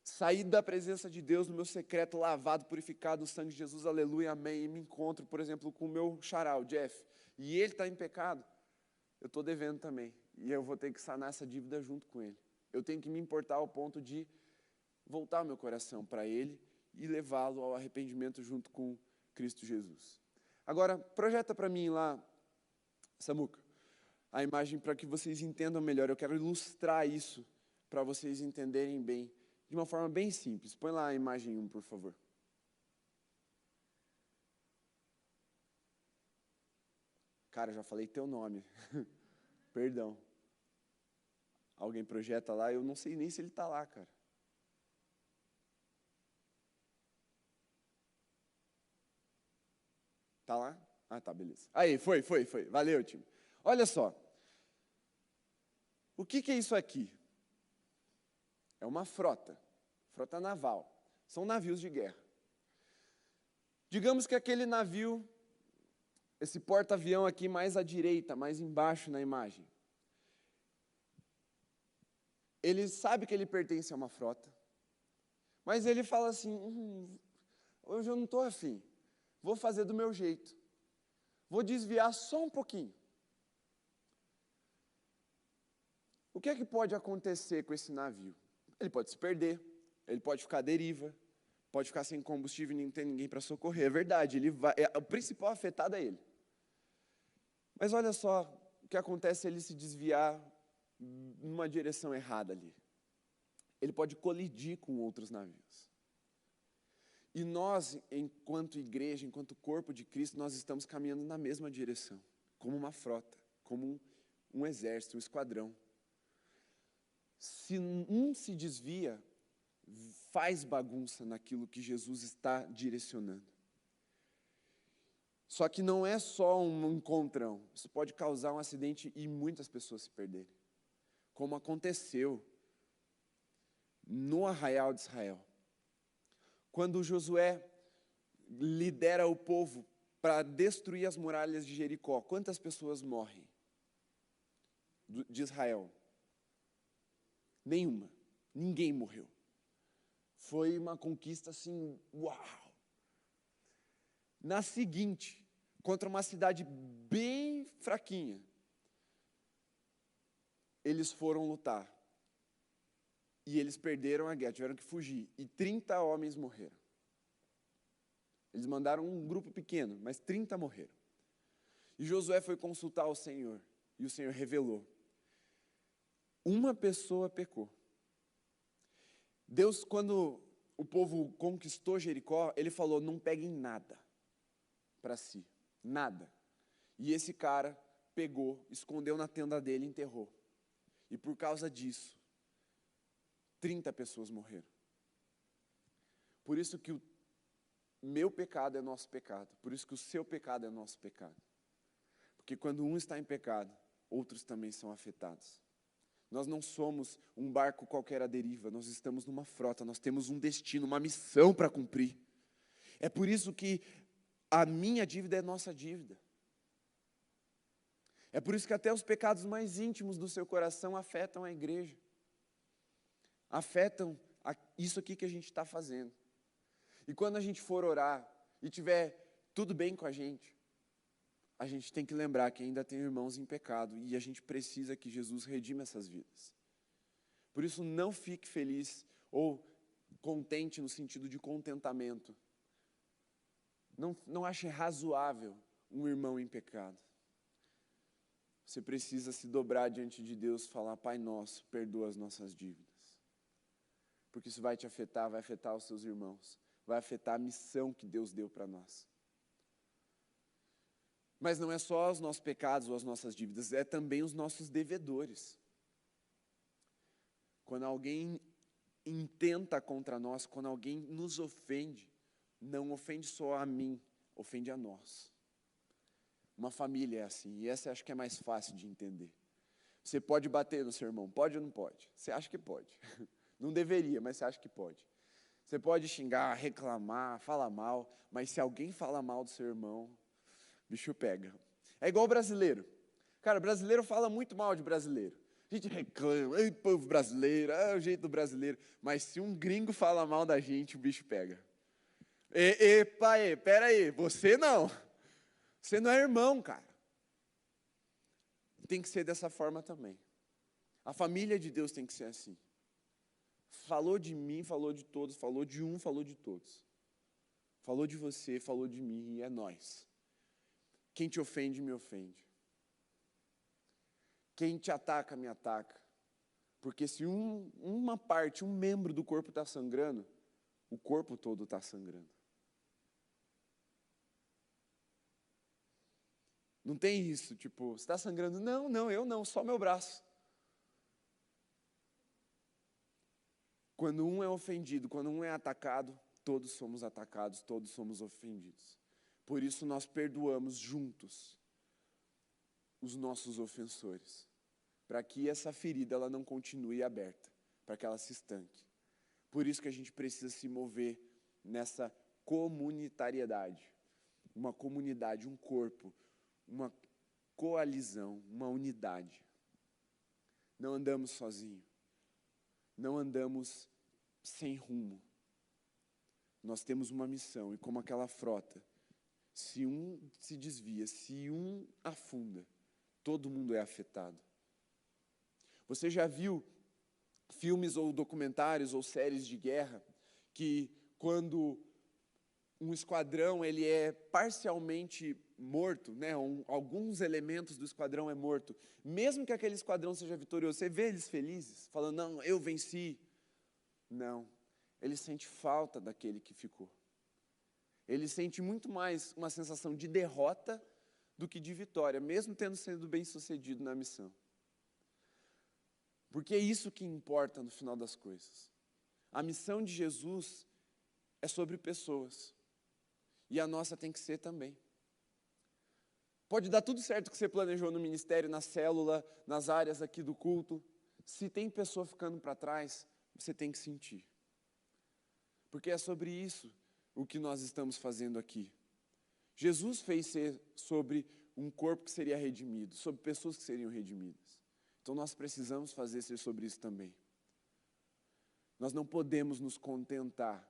sair da presença de Deus no meu secreto, lavado, purificado no sangue de Jesus, aleluia, amém, e me encontro, por exemplo, com o meu xará, o Jeff, e ele está em pecado, eu estou devendo também. E eu vou ter que sanar essa dívida junto com ele. Eu tenho que me importar ao ponto de voltar o meu coração para ele e levá-lo ao arrependimento junto com Cristo Jesus. Agora, projeta para mim lá, Samuca, a imagem para que vocês entendam melhor. Eu quero ilustrar isso para vocês entenderem bem, de uma forma bem simples. Põe lá a imagem 1, por favor. Cara, já falei teu nome. Perdão. Alguém projeta lá, eu não sei nem se ele está lá, cara. Tá lá? Ah, tá, beleza. Aí, foi. Valeu, time. Olha só. O que é isso aqui? É uma frota naval. São navios de guerra. Digamos que aquele navio, esse porta-avião aqui mais à direita, mais embaixo na imagem, ele sabe que ele pertence a uma frota, Mas ele fala assim, hoje eu não estou afim, vou fazer do meu jeito, vou desviar só um pouquinho. O que é que pode acontecer com esse navio? Ele pode se perder, ele pode ficar à deriva, pode ficar sem combustível e não ter ninguém para socorrer. É verdade, o principal afetado é ele. Mas olha só o que acontece se ele se desviar numa direção errada ali. Ele pode colidir com outros navios. E nós, enquanto igreja, enquanto corpo de Cristo, nós estamos caminhando na mesma direção, como uma frota, como um exército, um esquadrão. Se um se desvia, faz bagunça naquilo que Jesus está direcionando. Só que não é só um encontrão. Isso pode causar um acidente e muitas pessoas se perderem. Como aconteceu no arraial de Israel. Quando Josué lidera o povo para destruir as muralhas de Jericó, quantas pessoas morrem de Israel? Nenhuma. Ninguém morreu. Foi uma conquista assim, uau! Na seguinte, contra uma cidade bem fraquinha, eles foram lutar. E eles perderam a guerra, tiveram que fugir. E 30 homens morreram. Eles mandaram um grupo pequeno, mas 30 morreram. E Josué foi consultar o Senhor. E o Senhor revelou. Uma pessoa pecou. Deus, quando o povo conquistou Jericó, ele falou, não peguem nada para si. Nada. E esse cara pegou, escondeu na tenda dele e enterrou. E por causa disso, 30 pessoas morreram. Por isso que o meu pecado é nosso pecado. Por isso que o seu pecado é nosso pecado. Porque quando um está em pecado, outros também são afetados. Nós não somos um barco qualquer à deriva, nós estamos numa frota, nós temos um destino, uma missão para cumprir. É por isso que a minha dívida é nossa dívida. É por isso que até os pecados mais íntimos do seu coração afetam a igreja. Afetam isso aqui que a gente está fazendo. E quando a gente for orar e tiver tudo bem com a gente tem que lembrar que ainda tem irmãos em pecado e a gente precisa que Jesus redima essas vidas. Por isso, não fique feliz ou contente no sentido de contentamento. Não ache razoável um irmão em pecado. Você precisa se dobrar diante de Deus e falar, Pai nosso, perdoa as nossas dívidas. Porque isso vai te afetar, vai afetar os seus irmãos, vai afetar a missão que Deus deu para nós. Mas não é só os nossos pecados ou as nossas dívidas, é também os nossos devedores. Quando alguém intenta contra nós, quando alguém nos ofende, não ofende só a mim, ofende a nós. Uma família é assim, e essa eu acho que é mais fácil de entender. Você pode bater no seu irmão, pode ou não pode? Você acha que pode. Não deveria, mas você acha que pode. Você pode xingar, reclamar, falar mal, mas se alguém fala mal do seu irmão, bicho pega. É igual brasileiro. Cara, brasileiro fala muito mal de brasileiro. A gente reclama, ei, povo brasileiro, é o jeito do brasileiro. Mas se um gringo fala mal da gente, o bicho pega. Pera aí, você não. Você não é irmão, cara. Tem que ser dessa forma também. A família de Deus tem que ser assim. Falou de mim, falou de todos, falou de um, falou de todos. Falou de você, falou de mim, e é nós. Quem te ofende, me ofende. Quem te ataca, me ataca. Porque se uma parte, um membro do corpo está sangrando, o corpo todo está sangrando. Não tem isso, tipo, você está sangrando? Não, eu não, só meu braço. Quando um é ofendido, quando um é atacado, todos somos atacados, todos somos ofendidos. Por isso nós perdoamos juntos os nossos ofensores, para que essa ferida ela não continue aberta, para que ela se estanque. Por isso que a gente precisa se mover nessa comunitariedade, uma comunidade, um corpo, uma coalizão, uma unidade. Não andamos sozinhos, não andamos sem rumo, nós temos uma missão, e como aquela frota, se um se desvia, se um afunda, todo mundo é afetado. Você já viu filmes ou documentários ou séries de guerra que quando um esquadrão ele é parcialmente morto, né? Alguns elementos do esquadrão é morto, mesmo que aquele esquadrão seja vitorioso, você vê eles felizes, falando, não, eu venci. Não, ele sente falta daquele que ficou. Ele sente muito mais uma sensação de derrota do que de vitória, mesmo tendo sido bem-sucedido na missão. Porque é isso que importa no final das coisas. A missão de Jesus é sobre pessoas. E a nossa tem que ser também. Pode dar tudo certo que você planejou no ministério, na célula, nas áreas aqui do culto. Se tem pessoa ficando para trás, você tem que sentir. Porque é sobre isso o que nós estamos fazendo aqui. Jesus fez ser sobre um corpo que seria redimido, sobre pessoas que seriam redimidas. Então nós precisamos fazer ser sobre isso também. Nós não podemos nos contentar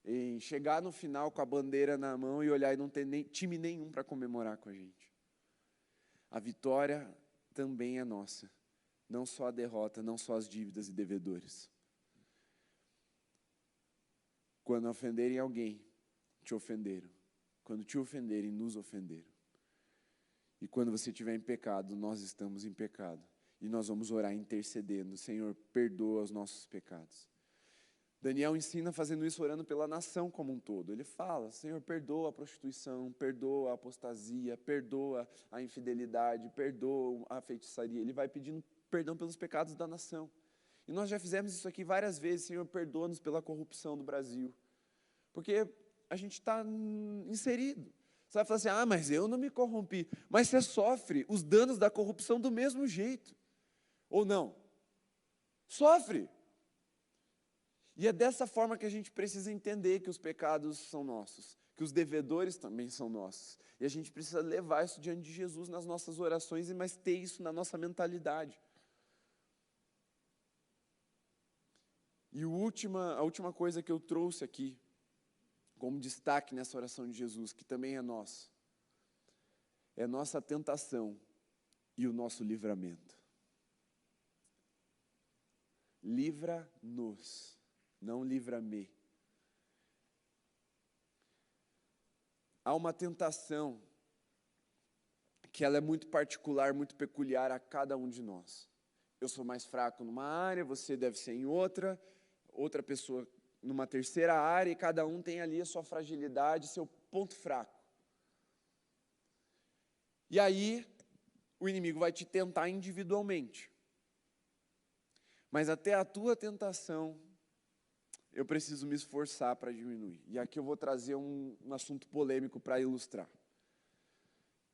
em chegar no final com a bandeira na mão e olhar e não ter time nenhum para comemorar com a gente. A vitória também é nossa, não só a derrota, não só as dívidas e devedores. Quando ofenderem alguém, te ofenderam. Quando te ofenderem, nos ofenderam. E quando você estiver em pecado, nós estamos em pecado. E nós vamos orar intercedendo. Senhor, perdoa os nossos pecados. Daniel ensina fazendo isso, orando pela nação como um todo. Ele fala, Senhor, perdoa a prostituição, perdoa a apostasia, perdoa a infidelidade, perdoa a feitiçaria. Ele vai pedindo perdão pelos pecados da nação. E nós já fizemos isso aqui várias vezes, Senhor, perdoa-nos pela corrupção do Brasil. Porque a gente está inserido. Você vai falar assim, mas eu não me corrompi. Mas você sofre os danos da corrupção do mesmo jeito. Ou não? Sofre. E é dessa forma que a gente precisa entender que os pecados são nossos, que os devedores também são nossos. E a gente precisa levar isso diante de Jesus nas nossas orações, mas ter isso na nossa mentalidade. E a última coisa que eu trouxe aqui, como destaque nessa oração de Jesus, que também é nossa, é nossa tentação e o nosso livramento. Livra-nos. Não livra-me. Há uma tentação que ela é muito particular, muito peculiar a cada um de nós. Eu sou mais fraco numa área, você deve ser em outra pessoa numa terceira área, e cada um tem ali a sua fragilidade, seu ponto fraco. E aí, o inimigo vai te tentar individualmente. Mas até a tua tentação, eu preciso me esforçar para diminuir. E aqui eu vou trazer um assunto polêmico para ilustrar.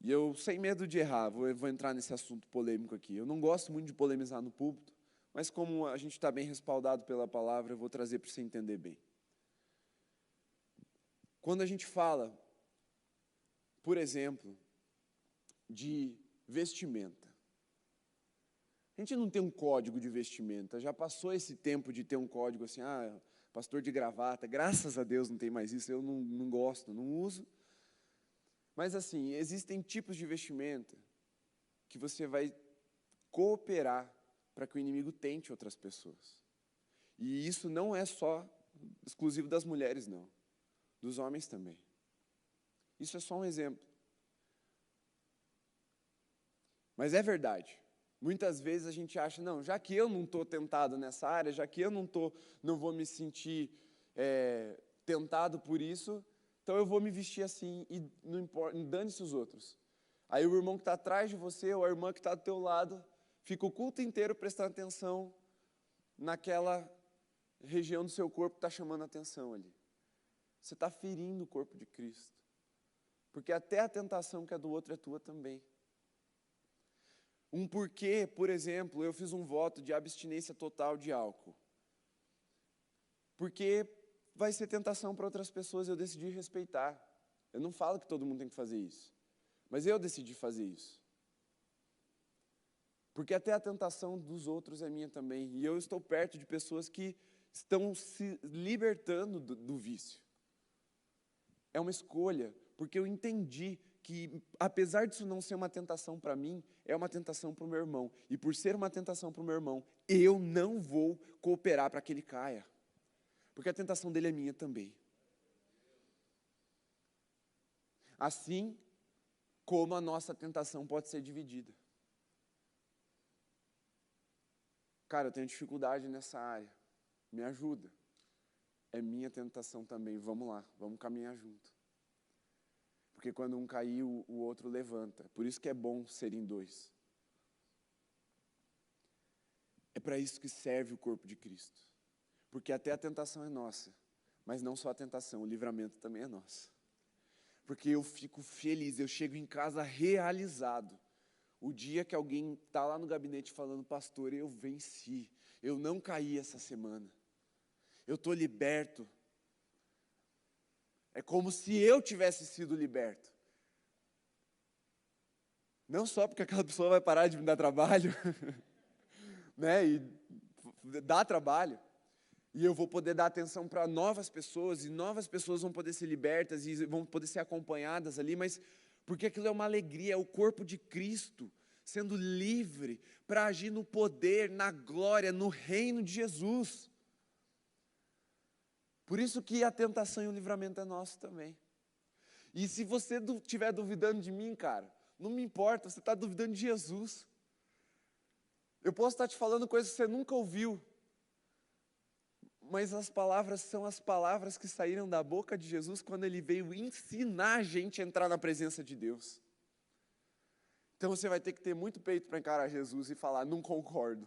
E eu, sem medo de errar, vou entrar nesse assunto polêmico aqui. Eu não gosto muito de polemizar no púlpito, mas como a gente está bem respaldado pela palavra, eu vou trazer para você entender bem. Quando a gente fala, por exemplo, de vestimenta, a gente não tem um código de vestimenta, já passou esse tempo de ter um código assim, pastor de gravata, graças a Deus não tem mais isso, eu não gosto, não uso. Mas assim, existem tipos de vestimenta que você vai cooperar para que o inimigo tente outras pessoas. E isso não é só exclusivo das mulheres, não. Dos homens também. Isso é só um exemplo. Mas é verdade. Muitas vezes a gente acha, não, já que eu não estou tentado nessa área, já que eu não vou me sentir tentado por isso, então eu vou me vestir assim e não importa, dane-se os outros. Aí o irmão que está atrás de você, ou a irmã que está do teu lado, fica o culto inteiro prestando atenção naquela região do seu corpo que está chamando a atenção ali. Você está ferindo o corpo de Cristo. Porque até a tentação que é do outro é tua também. Um porquê, por exemplo, eu fiz um voto de abstinência total de álcool. Porque vai ser tentação para outras pessoas, eu decidi respeitar. Eu não falo que todo mundo tem que fazer isso. Mas eu decidi fazer isso. Porque até a tentação dos outros é minha também. E eu estou perto de pessoas que estão se libertando do vício. É uma escolha, porque eu entendi que, apesar disso não ser uma tentação para mim, é uma tentação para o meu irmão. E por ser uma tentação para o meu irmão, eu não vou cooperar para que ele caia. Porque a tentação dele é minha também. Assim como a nossa tentação pode ser dividida. Cara, eu tenho dificuldade nessa área. Me ajuda. É minha tentação também. Vamos lá, vamos caminhar junto. Porque quando um cair, o outro levanta. Por isso que é bom serem dois. É para isso que serve o corpo de Cristo. Porque até a tentação é nossa. Mas não só a tentação, o livramento também é nosso. Porque eu fico feliz, eu chego em casa realizado. O dia que alguém está lá no gabinete falando, pastor, eu venci. Eu não caí essa semana. Eu estou liberto. É como se eu tivesse sido liberto. Não só porque aquela pessoa vai parar de me dar trabalho, né? E dá trabalho. E eu vou poder dar atenção para novas pessoas, e novas pessoas vão poder ser libertas, e vão poder ser acompanhadas ali, mas porque aquilo é uma alegria, é o corpo de Cristo sendo livre para agir no poder, na glória, no reino de Jesus. Por isso que a tentação e o livramento é nosso também. E se você estiver duvidando de mim, cara, não me importa, você está duvidando de Jesus. Eu posso estar te falando coisas que você nunca ouviu, mas as palavras são as palavras que saíram da boca de Jesus quando Ele veio ensinar a gente a entrar na presença de Deus. Então você vai ter que ter muito peito para encarar Jesus e falar, não concordo.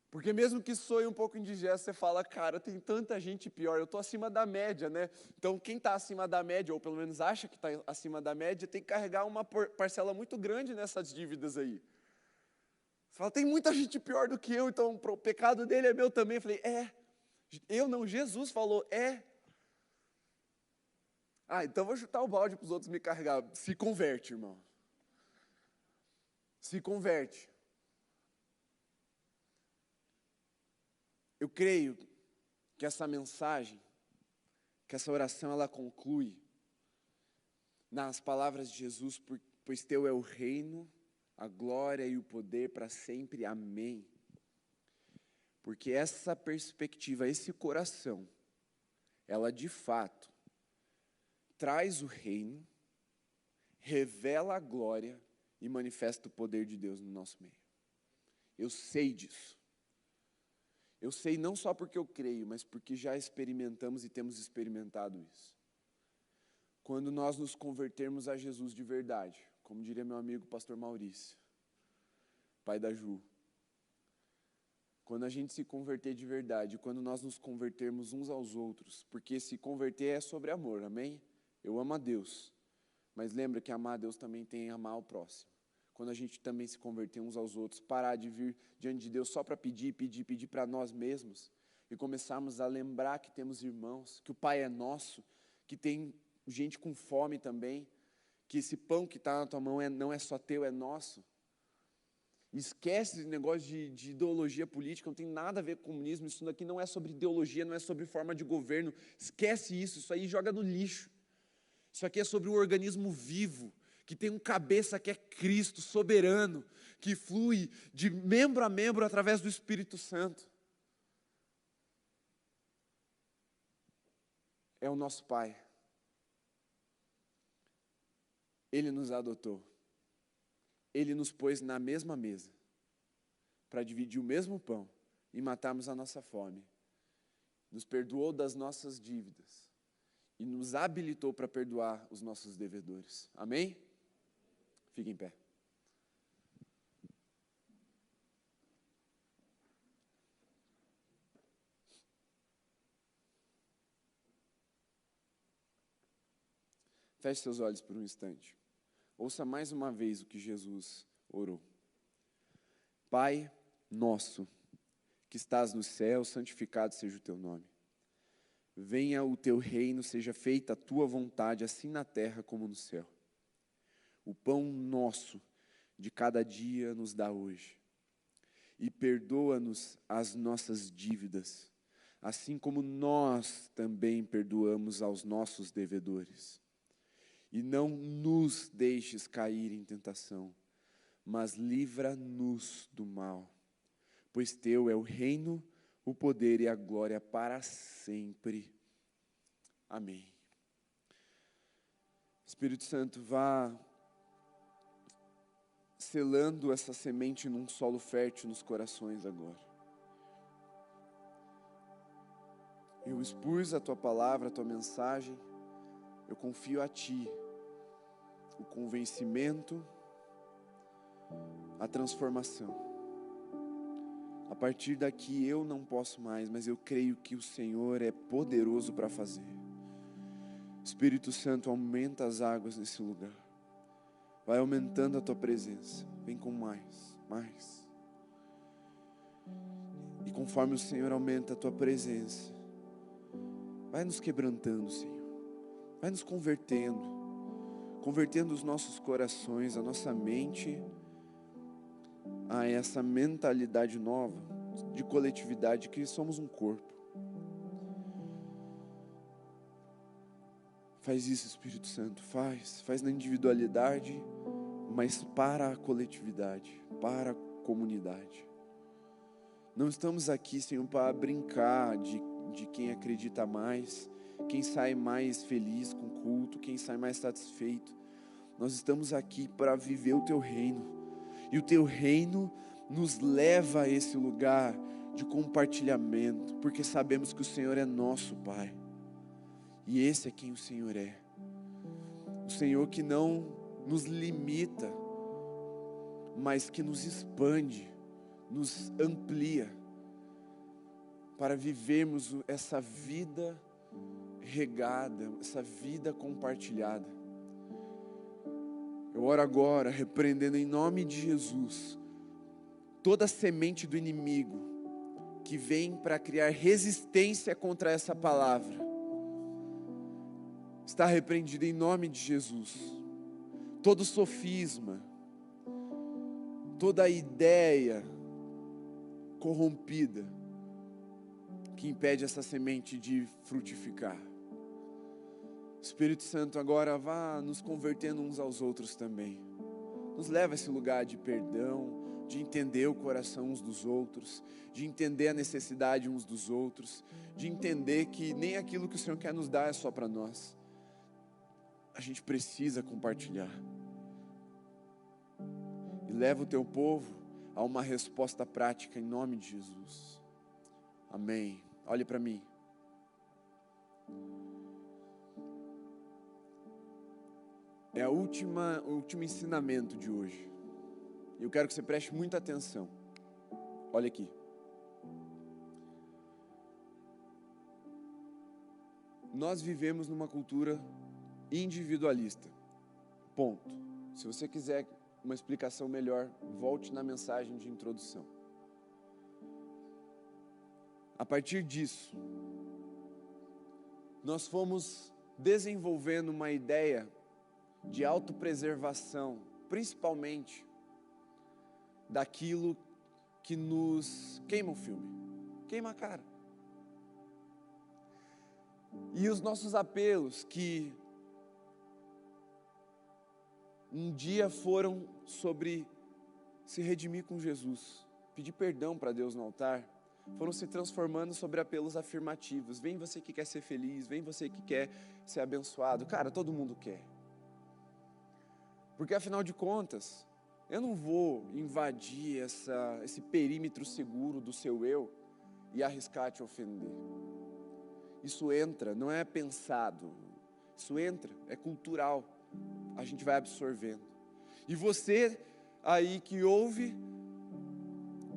Porque mesmo que soe um pouco indigesto, você fala, cara, tem tanta gente pior, eu estou acima da média, né? Então quem está acima da média, ou pelo menos acha que está acima da média, tem que carregar uma parcela muito grande nessas dívidas aí. Você fala, tem muita gente pior do que eu, então o pecado dele é meu também. Eu falei, eu não, Jesus falou, então vou chutar o balde para os outros me carregar. Se converte, irmão. Se converte. Eu creio que essa mensagem, que essa oração, ela conclui nas palavras de Jesus, pois teu é o reino, a glória e o poder para sempre, amém. Porque essa perspectiva, esse coração, ela de fato traz o reino, revela a glória e manifesta o poder de Deus no nosso meio. Eu sei disso. Eu sei não só porque eu creio, mas porque já experimentamos e temos experimentado isso. Quando nós nos convertermos a Jesus de verdade, como diria meu amigo pastor Maurício, pai da Ju, quando a gente se converter de verdade, quando nós nos convertermos uns aos outros, porque se converter é sobre amor, amém? Eu amo a Deus, mas lembra que amar a Deus também tem amar o próximo. Quando a gente também se converter uns aos outros, parar de vir diante de Deus só para pedir para nós mesmos, e começarmos a lembrar que temos irmãos, que o Pai é nosso, que tem gente com fome também, que esse pão que está na tua mão não é só teu, é nosso. Esquece esse negócio de ideologia política, não tem nada a ver com comunismo, isso daqui não é sobre ideologia, não é sobre forma de governo, esquece isso aí joga no lixo. Isso aqui é sobre um organismo vivo, que tem um cabeça que é Cristo, soberano, que flui de membro a membro através do Espírito Santo. É o nosso Pai. Ele nos adotou. Ele nos pôs na mesma mesa, para dividir o mesmo pão e matarmos a nossa fome. Nos perdoou das nossas dívidas e nos habilitou para perdoar os nossos devedores. Amém? Fique em pé. Feche seus olhos por um instante. Ouça mais uma vez o que Jesus orou. Pai nosso, que estás no céu, santificado seja o teu nome. Venha o teu reino, seja feita a tua vontade, assim na terra como no céu. O pão nosso de cada dia nos dá hoje. e perdoa-nos as nossas dívidas, assim como nós também perdoamos aos nossos devedores. E não nos deixes cair em tentação, mas livra-nos do mal, pois teu é o reino, o poder e a glória para sempre. Amém. Espírito Santo, vá selando essa semente num solo fértil nos corações agora. Eu expus a tua palavra, a tua mensagem, eu confio a ti o convencimento, a transformação. A partir daqui eu não posso mais, mas eu creio que o Senhor é poderoso para fazer. Espírito Santo, aumenta as águas nesse lugar. Vai aumentando a tua presença. Vem com mais. E conforme o Senhor aumenta a tua presença, vai nos quebrantando, Senhor. Vai nos convertendo os nossos corações, a nossa mente a essa mentalidade nova de coletividade, que somos um corpo. Faz isso, Espírito Santo, faz na individualidade, mas para a coletividade, para a comunidade. Não estamos aqui, Senhor, para brincar de quem acredita mais, quem sai mais feliz com o culto, quem sai mais satisfeito. Nós estamos aqui para viver o teu reino. E o teu reino nos leva a esse lugar de compartilhamento, porque sabemos que o Senhor é nosso Pai. E esse é quem o Senhor é. O Senhor que não nos limita, mas que nos expande, nos amplia, para vivermos essa vida regada, essa vida compartilhada. Eu oro agora, repreendendo em nome de Jesus, toda semente do inimigo que vem para criar resistência contra essa palavra, está repreendido em nome de Jesus. Todo sofisma, toda ideia corrompida que impede essa semente de frutificar. Espírito Santo, agora vá nos convertendo uns aos outros também. Nos leva a esse lugar de perdão, de entender o coração uns dos outros, de entender a necessidade uns dos outros, de entender que nem aquilo que o Senhor quer nos dar é só para nós. A gente precisa compartilhar. E leva o teu povo a uma resposta prática em nome de Jesus. Amém. Olhe para mim. É o último ensinamento de hoje. Eu quero que você preste muita atenção. Olha aqui. Nós vivemos numa cultura individualista. Ponto. Se você quiser uma explicação melhor, volte na mensagem de introdução. A partir disso, nós fomos desenvolvendo uma ideia de autopreservação, principalmente daquilo que nos queima o filme, queima a cara. E os nossos apelos, que um dia foram sobre se redimir com Jesus, pedir perdão para Deus no altar, foram se transformando sobre apelos afirmativos. Vem você que quer ser feliz, vem você que quer ser abençoado. Cara, todo mundo quer. Porque afinal de contas, eu não vou invadir esse perímetro seguro do seu eu e arriscar te ofender. Isso entra, não é pensado, isso entra, é cultural, a gente vai absorvendo. E você aí que ouve,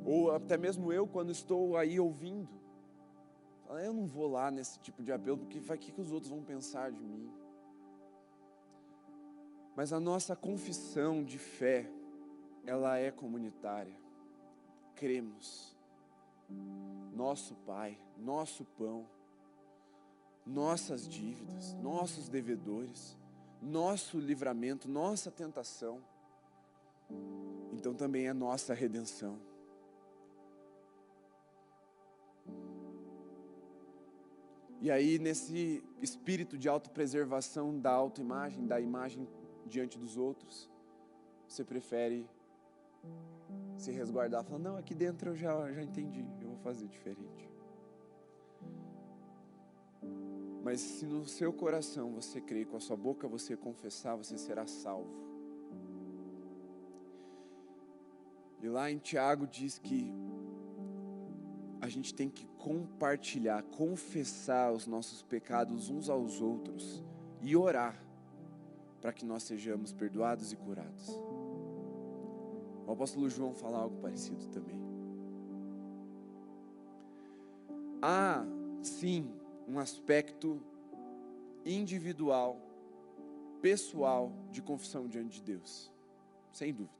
ou até mesmo eu quando estou aí ouvindo, eu não vou lá nesse tipo de apelo, porque o que os outros vão pensar de mim? Mas a nossa confissão de fé, ela é comunitária. Cremos. Nosso Pai, nosso pão, nossas dívidas, nossos devedores, nosso livramento, nossa tentação. Então também é nossa redenção. E aí, nesse espírito de autopreservação da autoimagem, da imagem diante dos outros, você prefere se resguardar, falando, não, aqui dentro eu já entendi, eu vou fazer diferente. Mas se no seu coração você crer, com a sua boca você confessar, você será salvo. E lá em Tiago diz que a gente tem que compartilhar, confessar os nossos pecados uns aos outros e orar para que nós sejamos perdoados e curados. O apóstolo João fala algo parecido também. Há, sim, um aspecto individual, pessoal de confissão diante de Deus, sem dúvida.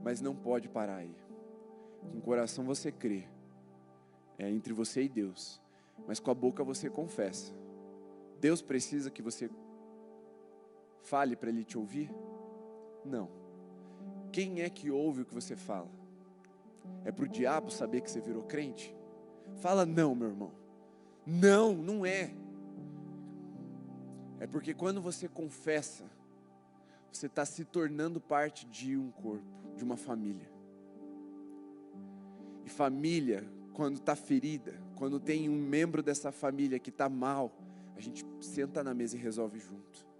Mas não pode parar aí. Com o coração você crê, é entre você e Deus, mas com a boca você confessa. Deus precisa que você fale para Ele te ouvir? Não. Quem é que ouve o que você fala? É para o diabo saber que você virou crente? Fala não, meu irmão. Não, não é. É porque quando você confessa, você está se tornando parte de um corpo, de uma família. E família, quando está ferida, quando tem um membro dessa família que está mal, a gente senta na mesa e resolve junto.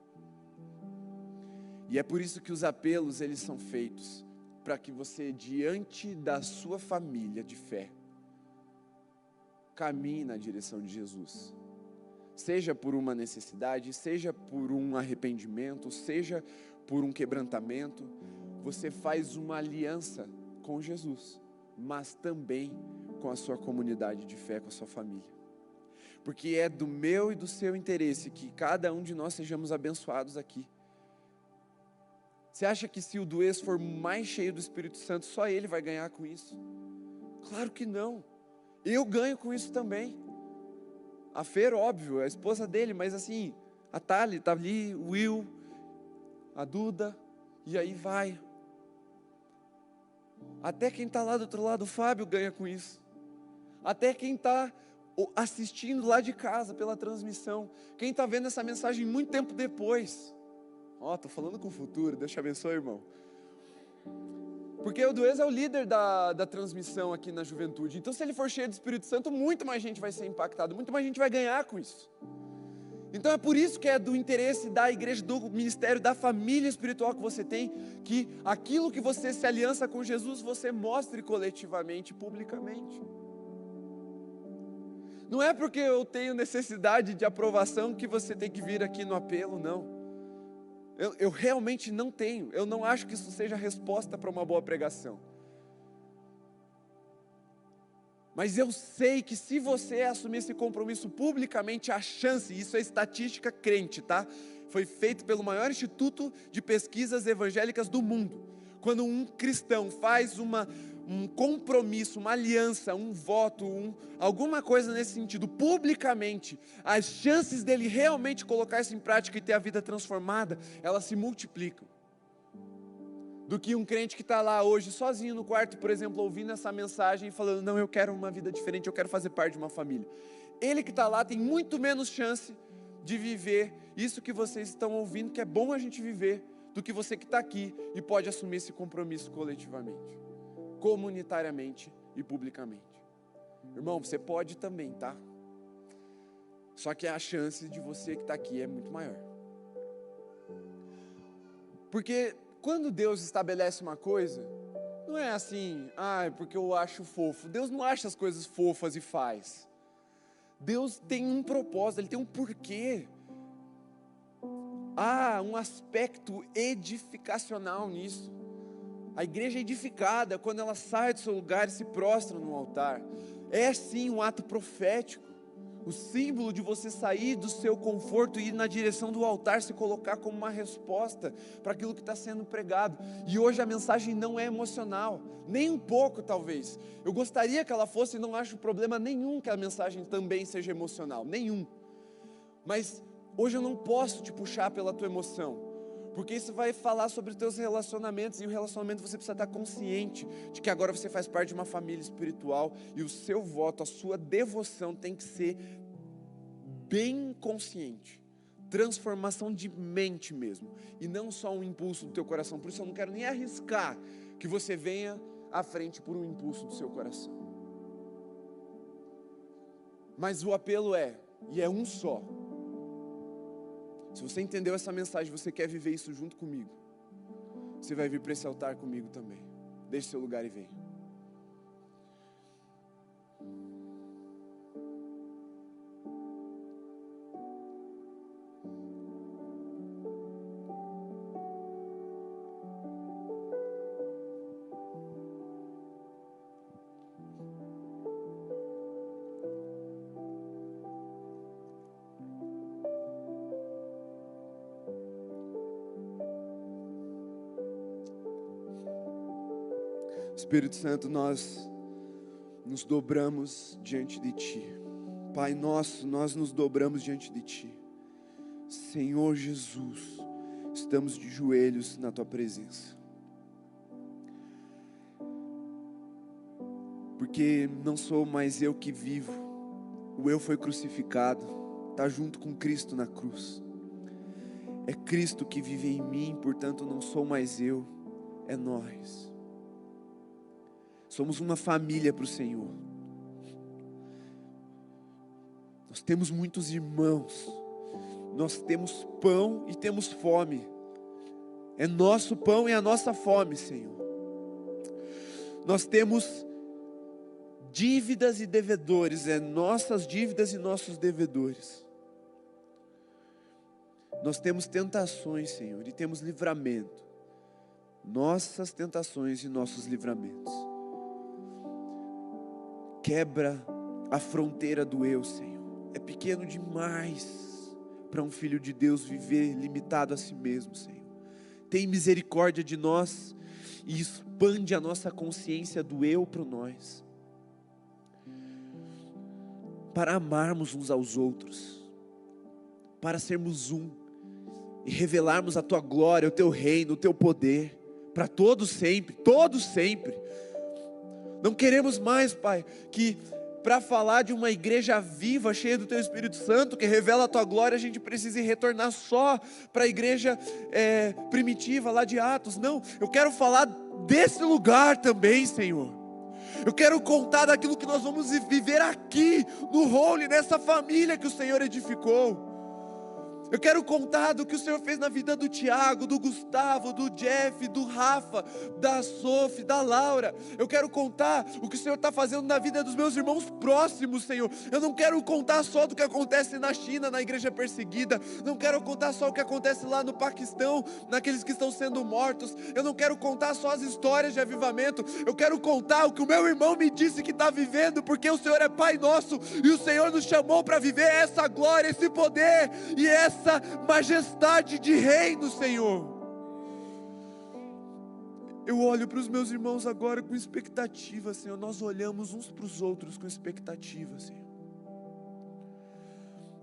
E é por isso que os apelos, eles são feitos, para que você, diante da sua família de fé, caminhe na direção de Jesus. Seja por uma necessidade, seja por um arrependimento, seja por um quebrantamento, você faz uma aliança com Jesus, mas também com a sua comunidade de fé, com a sua família. Porque é do meu e do seu interesse que cada um de nós sejamos abençoados aqui. Você acha que se o Duês for mais cheio do Espírito Santo, só ele vai ganhar com isso? Claro que não. Eu ganho com isso também. A Fer, óbvio, é a esposa dele, mas assim, a Thali está ali, o Will, a Duda, e aí vai. Até quem está lá do outro lado, o Fábio, ganha com isso. Até quem está assistindo lá de casa pela transmissão. Quem está vendo essa mensagem muito tempo depois. Estou falando com o futuro, Deus te abençoe, irmão. Porque o Duês é o líder da transmissão aqui na juventude. Então, se ele for cheio do Espírito Santo, muito mais gente vai ser impactada, muito mais gente vai ganhar com isso. Então, é por isso que é do interesse da igreja, do ministério, da família espiritual que você tem, que aquilo que você se aliança com Jesus, você mostre coletivamente, publicamente. Não é porque eu tenho necessidade de aprovação que você tem que vir aqui no apelo, não. Eu realmente não tenho. Eu não acho que isso seja a resposta para uma boa pregação. Mas eu sei que se você assumir esse compromisso publicamente, a chance, isso é estatística crente, tá? Foi feito pelo maior instituto de pesquisas evangélicas do mundo. Quando um cristão faz um compromisso, uma aliança, um voto, alguma coisa nesse sentido, publicamente, as chances dele realmente colocar isso em prática e ter a vida transformada, elas se multiplicam. Do que um crente que está lá hoje, sozinho no quarto, por exemplo, ouvindo essa mensagem e falando, não, eu quero uma vida diferente, eu quero fazer parte de uma família. Ele que está lá tem muito menos chance de viver isso que vocês estão ouvindo, que é bom a gente viver, do que você que está aqui e pode assumir esse compromisso coletivamente, comunitariamente e publicamente. Irmão, você pode também, tá? Só que a chance de você que está aqui é muito maior. Porque quando Deus estabelece uma coisa, não é assim, é porque eu acho fofo. Deus não acha as coisas fofas e faz. Deus tem um propósito, Ele tem um porquê. Há um aspecto edificacional nisso. A igreja é edificada quando ela sai do seu lugar e se prostra no altar. É sim um ato profético. O símbolo de você sair do seu conforto e ir na direção do altar, se colocar como uma resposta para aquilo que está sendo pregado. E hoje a mensagem não é emocional, nem um pouco talvez. Eu gostaria que ela fosse, e não acho problema nenhum que a mensagem também seja emocional, nenhum. Mas hoje eu não posso te puxar pela tua emoção, porque isso vai falar sobre os teus relacionamentos, e o relacionamento você precisa estar consciente de que agora você faz parte de uma família espiritual, e o seu voto, a sua devoção tem que ser bem consciente. Transformação de mente mesmo, e não só um impulso do teu coração. Por isso eu não quero nem arriscar que você venha à frente por um impulso do seu coração. Mas o apelo e é um só. Se você entendeu essa mensagem, você quer viver isso junto comigo, você vai vir para esse altar comigo também. Deixe seu lugar e vem. Espírito Santo, nós nos dobramos diante de Ti. Pai nosso, nós nos dobramos diante de Ti. Senhor Jesus, estamos de joelhos na Tua presença. Porque não sou mais eu que vivo, o eu foi crucificado, está junto com Cristo na cruz. É Cristo que vive em mim, portanto não sou mais eu, é nós. Somos uma família para o Senhor. Nós temos muitos irmãos. Nós temos pão e temos fome. É nosso pão e a nossa fome, Senhor. Nós temos dívidas e devedores. É nossas dívidas e nossos devedores. Nós temos tentações, Senhor, e temos livramento. Nossas tentações e nossos livramentos. Quebra a fronteira do eu, Senhor. É pequeno demais para um filho de Deus viver limitado a si mesmo, Senhor. Tem misericórdia de nós e expande a nossa consciência do eu para nós. Para amarmos uns aos outros, para sermos um e revelarmos a Tua glória, o Teu reino, o Teu poder, para todos sempre, todos sempre. Não queremos mais, Pai, que para falar de uma igreja viva, cheia do Teu Espírito Santo, que revela a Tua glória, a gente precise retornar só para a igreja primitiva lá de Atos. Não, eu quero falar desse lugar também, Senhor. Eu quero contar daquilo que nós vamos viver aqui, no Holy, nessa família que o Senhor edificou. Eu quero contar do que o Senhor fez na vida do Tiago, do Gustavo, do Jeff, do Rafa, da Sophie, da Laura. Eu quero contar o que o Senhor está fazendo na vida dos meus irmãos próximos, Senhor. Eu não quero contar só do que acontece na China, na igreja perseguida. Não quero contar só o que acontece lá no Paquistão, naqueles que estão sendo mortos. Eu não quero contar só as histórias de avivamento. Eu quero contar o que o meu irmão me disse que está vivendo, porque o Senhor é Pai nosso e o Senhor nos chamou para viver essa glória, esse poder e essa majestade de reino, Senhor. Eu olho para os meus irmãos agora com expectativa, Senhor. Nós olhamos uns para os outros com expectativa, Senhor,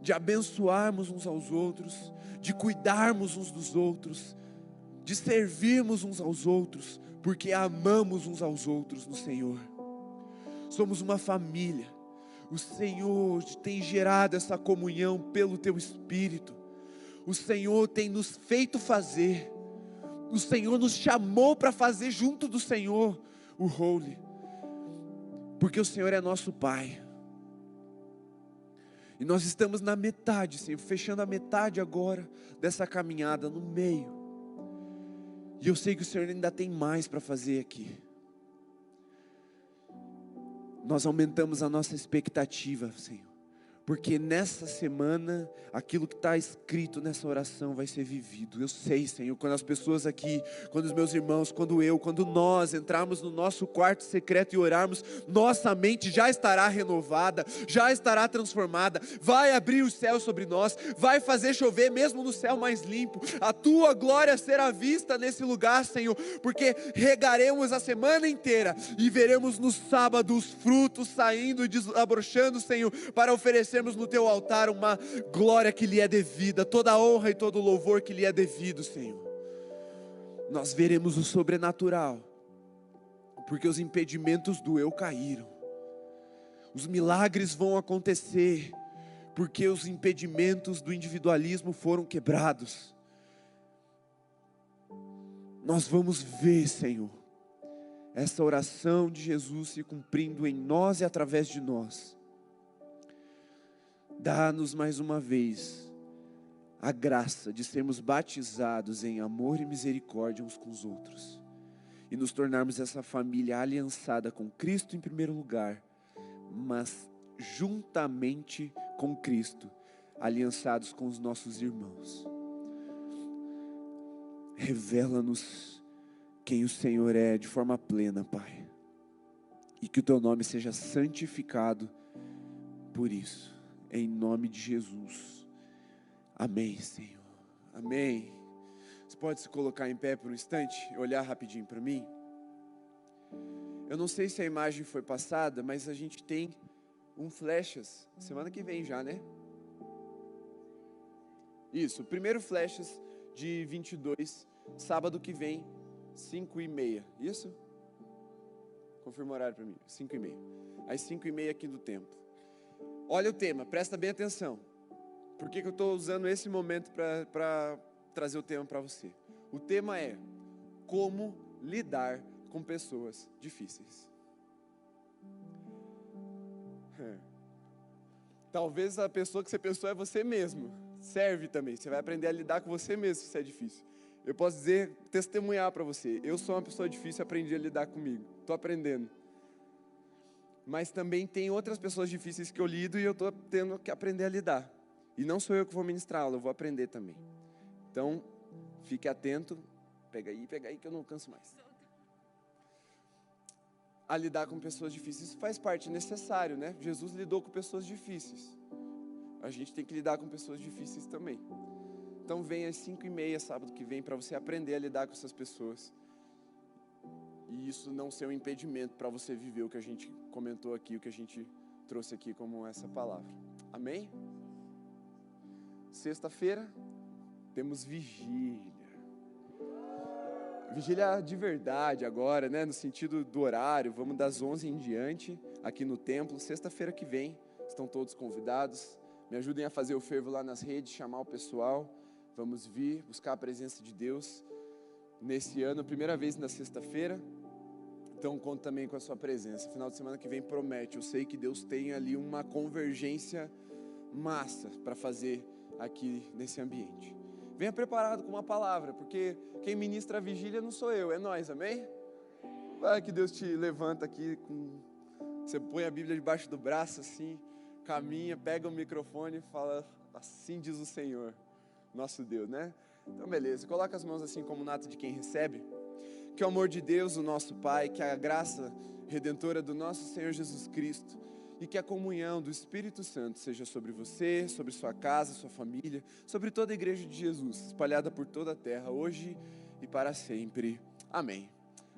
de abençoarmos uns aos outros, de cuidarmos uns dos outros, de servirmos uns aos outros, porque amamos uns aos outros no Senhor. Somos uma família. O Senhor tem gerado essa comunhão pelo Teu Espírito. O Senhor tem nos feito fazer. O Senhor nos chamou para fazer junto do Senhor o Holy. Porque o Senhor é nosso Pai. E nós estamos na metade, Senhor, fechando a metade agora dessa caminhada, no meio. E eu sei que o Senhor ainda tem mais para fazer aqui. Nós aumentamos a nossa expectativa, Senhor. Porque nessa semana, aquilo que está escrito nessa oração vai ser vivido. Eu sei, Senhor, quando as pessoas aqui, quando os meus irmãos, quando nós entrarmos no nosso quarto secreto e orarmos, nossa mente já estará renovada, já estará transformada, vai abrir os céus sobre nós, vai fazer chover mesmo no céu mais limpo. A Tua glória será vista nesse lugar, Senhor, porque regaremos a semana inteira e veremos no sábado os frutos saindo e desabrochando, Senhor, para oferecer no Teu altar uma glória que lhe é devida, toda a honra e todo o louvor que lhe é devido, Senhor. Nós veremos o sobrenatural, porque os impedimentos do eu caíram. Os milagres vão acontecer, porque os impedimentos do individualismo foram quebrados. Nós vamos ver, Senhor, essa oração de Jesus se cumprindo em nós e através de nós. Dá-nos mais uma vez a graça de sermos batizados em amor e misericórdia uns com os outros, e nos tornarmos essa família aliançada com Cristo em primeiro lugar, mas juntamente com Cristo, aliançados com os nossos irmãos. Revela-nos quem o Senhor é de forma plena, Pai, e que o Teu nome seja santificado por isso, em nome de Jesus. Amém, Senhor. Amém. Você pode se colocar em pé por um instante e olhar rapidinho para mim? Eu não sei se a imagem foi passada, mas a gente tem flechas, semana que vem já, né? Isso, o primeiro flechas de 22, sábado que vem, 5h30, isso? Confirma o horário para mim, 5h30, às 5h30 aqui do templo. Olha o tema, presta bem atenção. Por que eu estou usando esse momento para trazer o tema para você? O tema é como lidar com pessoas difíceis. Talvez a pessoa que você pensou é você mesmo. Serve também, você vai aprender a lidar com você mesmo se é difícil. Eu posso dizer, testemunhar para você, eu sou uma pessoa difícil, aprendi a lidar comigo, estou aprendendo. Mas também tem outras pessoas difíceis que eu lido e eu estou tendo que aprender a lidar. E não sou eu que vou ministrá-la, eu vou aprender também. Então, fique atento, pega aí que eu não canso mais. A lidar com pessoas difíceis, isso faz parte, necessário, né? Jesus lidou com pessoas difíceis. A gente tem que lidar com pessoas difíceis também. Então vem às 5h30, sábado que vem, para você aprender a lidar com essas pessoas. E isso não ser um impedimento para você viver o que a gente comentou aqui, o que a gente trouxe aqui como essa palavra. Amém? Sexta-feira, temos vigília. Vigília de verdade agora, né? No sentido do horário, vamos das 11 em diante, aqui no templo. Sexta-feira que vem, estão todos convidados. Me ajudem a fazer o fervo lá nas redes, chamar o pessoal. Vamos vir, buscar a presença de Deus nesse ano, primeira vez na sexta-feira. Então, conto também com a sua presença. Final de semana que vem promete. Eu sei que Deus tem ali uma convergência massa para fazer aqui nesse ambiente. Venha preparado com uma palavra, porque quem ministra a vigília não sou eu, é nós, amém? Vai que Deus te levanta aqui, você põe a Bíblia debaixo do braço assim, caminha, pega o microfone e fala, assim diz o Senhor, nosso Deus, né? Então beleza, coloca as mãos assim como nata de quem recebe. Que o amor de Deus, o nosso Pai, que a graça redentora do nosso Senhor Jesus Cristo e que a comunhão do Espírito Santo seja sobre você, sobre sua casa, sua família, sobre toda a igreja de Jesus, espalhada por toda a terra, hoje e para sempre. Amém.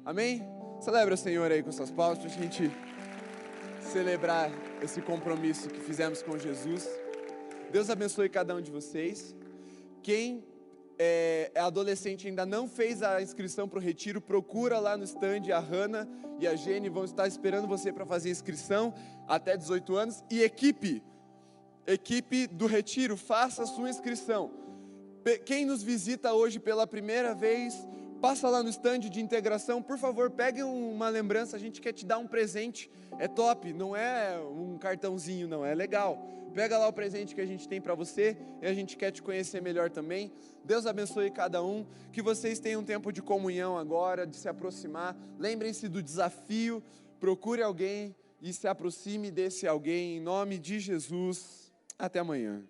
Amém? Celebra o Senhor aí com suas palmas para a gente celebrar esse compromisso que fizemos com Jesus. Deus abençoe cada um de vocês. Quem é adolescente e ainda não fez a inscrição para o retiro, procura lá no stand, a Hanna e a Jenny vão estar esperando você para fazer a inscrição até 18 anos. E equipe do retiro, faça a sua inscrição. Quem nos visita hoje pela primeira vez, passa lá no stand de integração, por favor, pegue uma lembrança, a gente quer te dar um presente, é top, não é um cartãozinho não, é legal. Pega lá o presente que a gente tem para você e a gente quer te conhecer melhor também. Deus abençoe cada um, que vocês tenham um tempo de comunhão agora, de se aproximar. Lembrem-se do desafio, procure alguém e se aproxime desse alguém, em nome de Jesus. Até amanhã.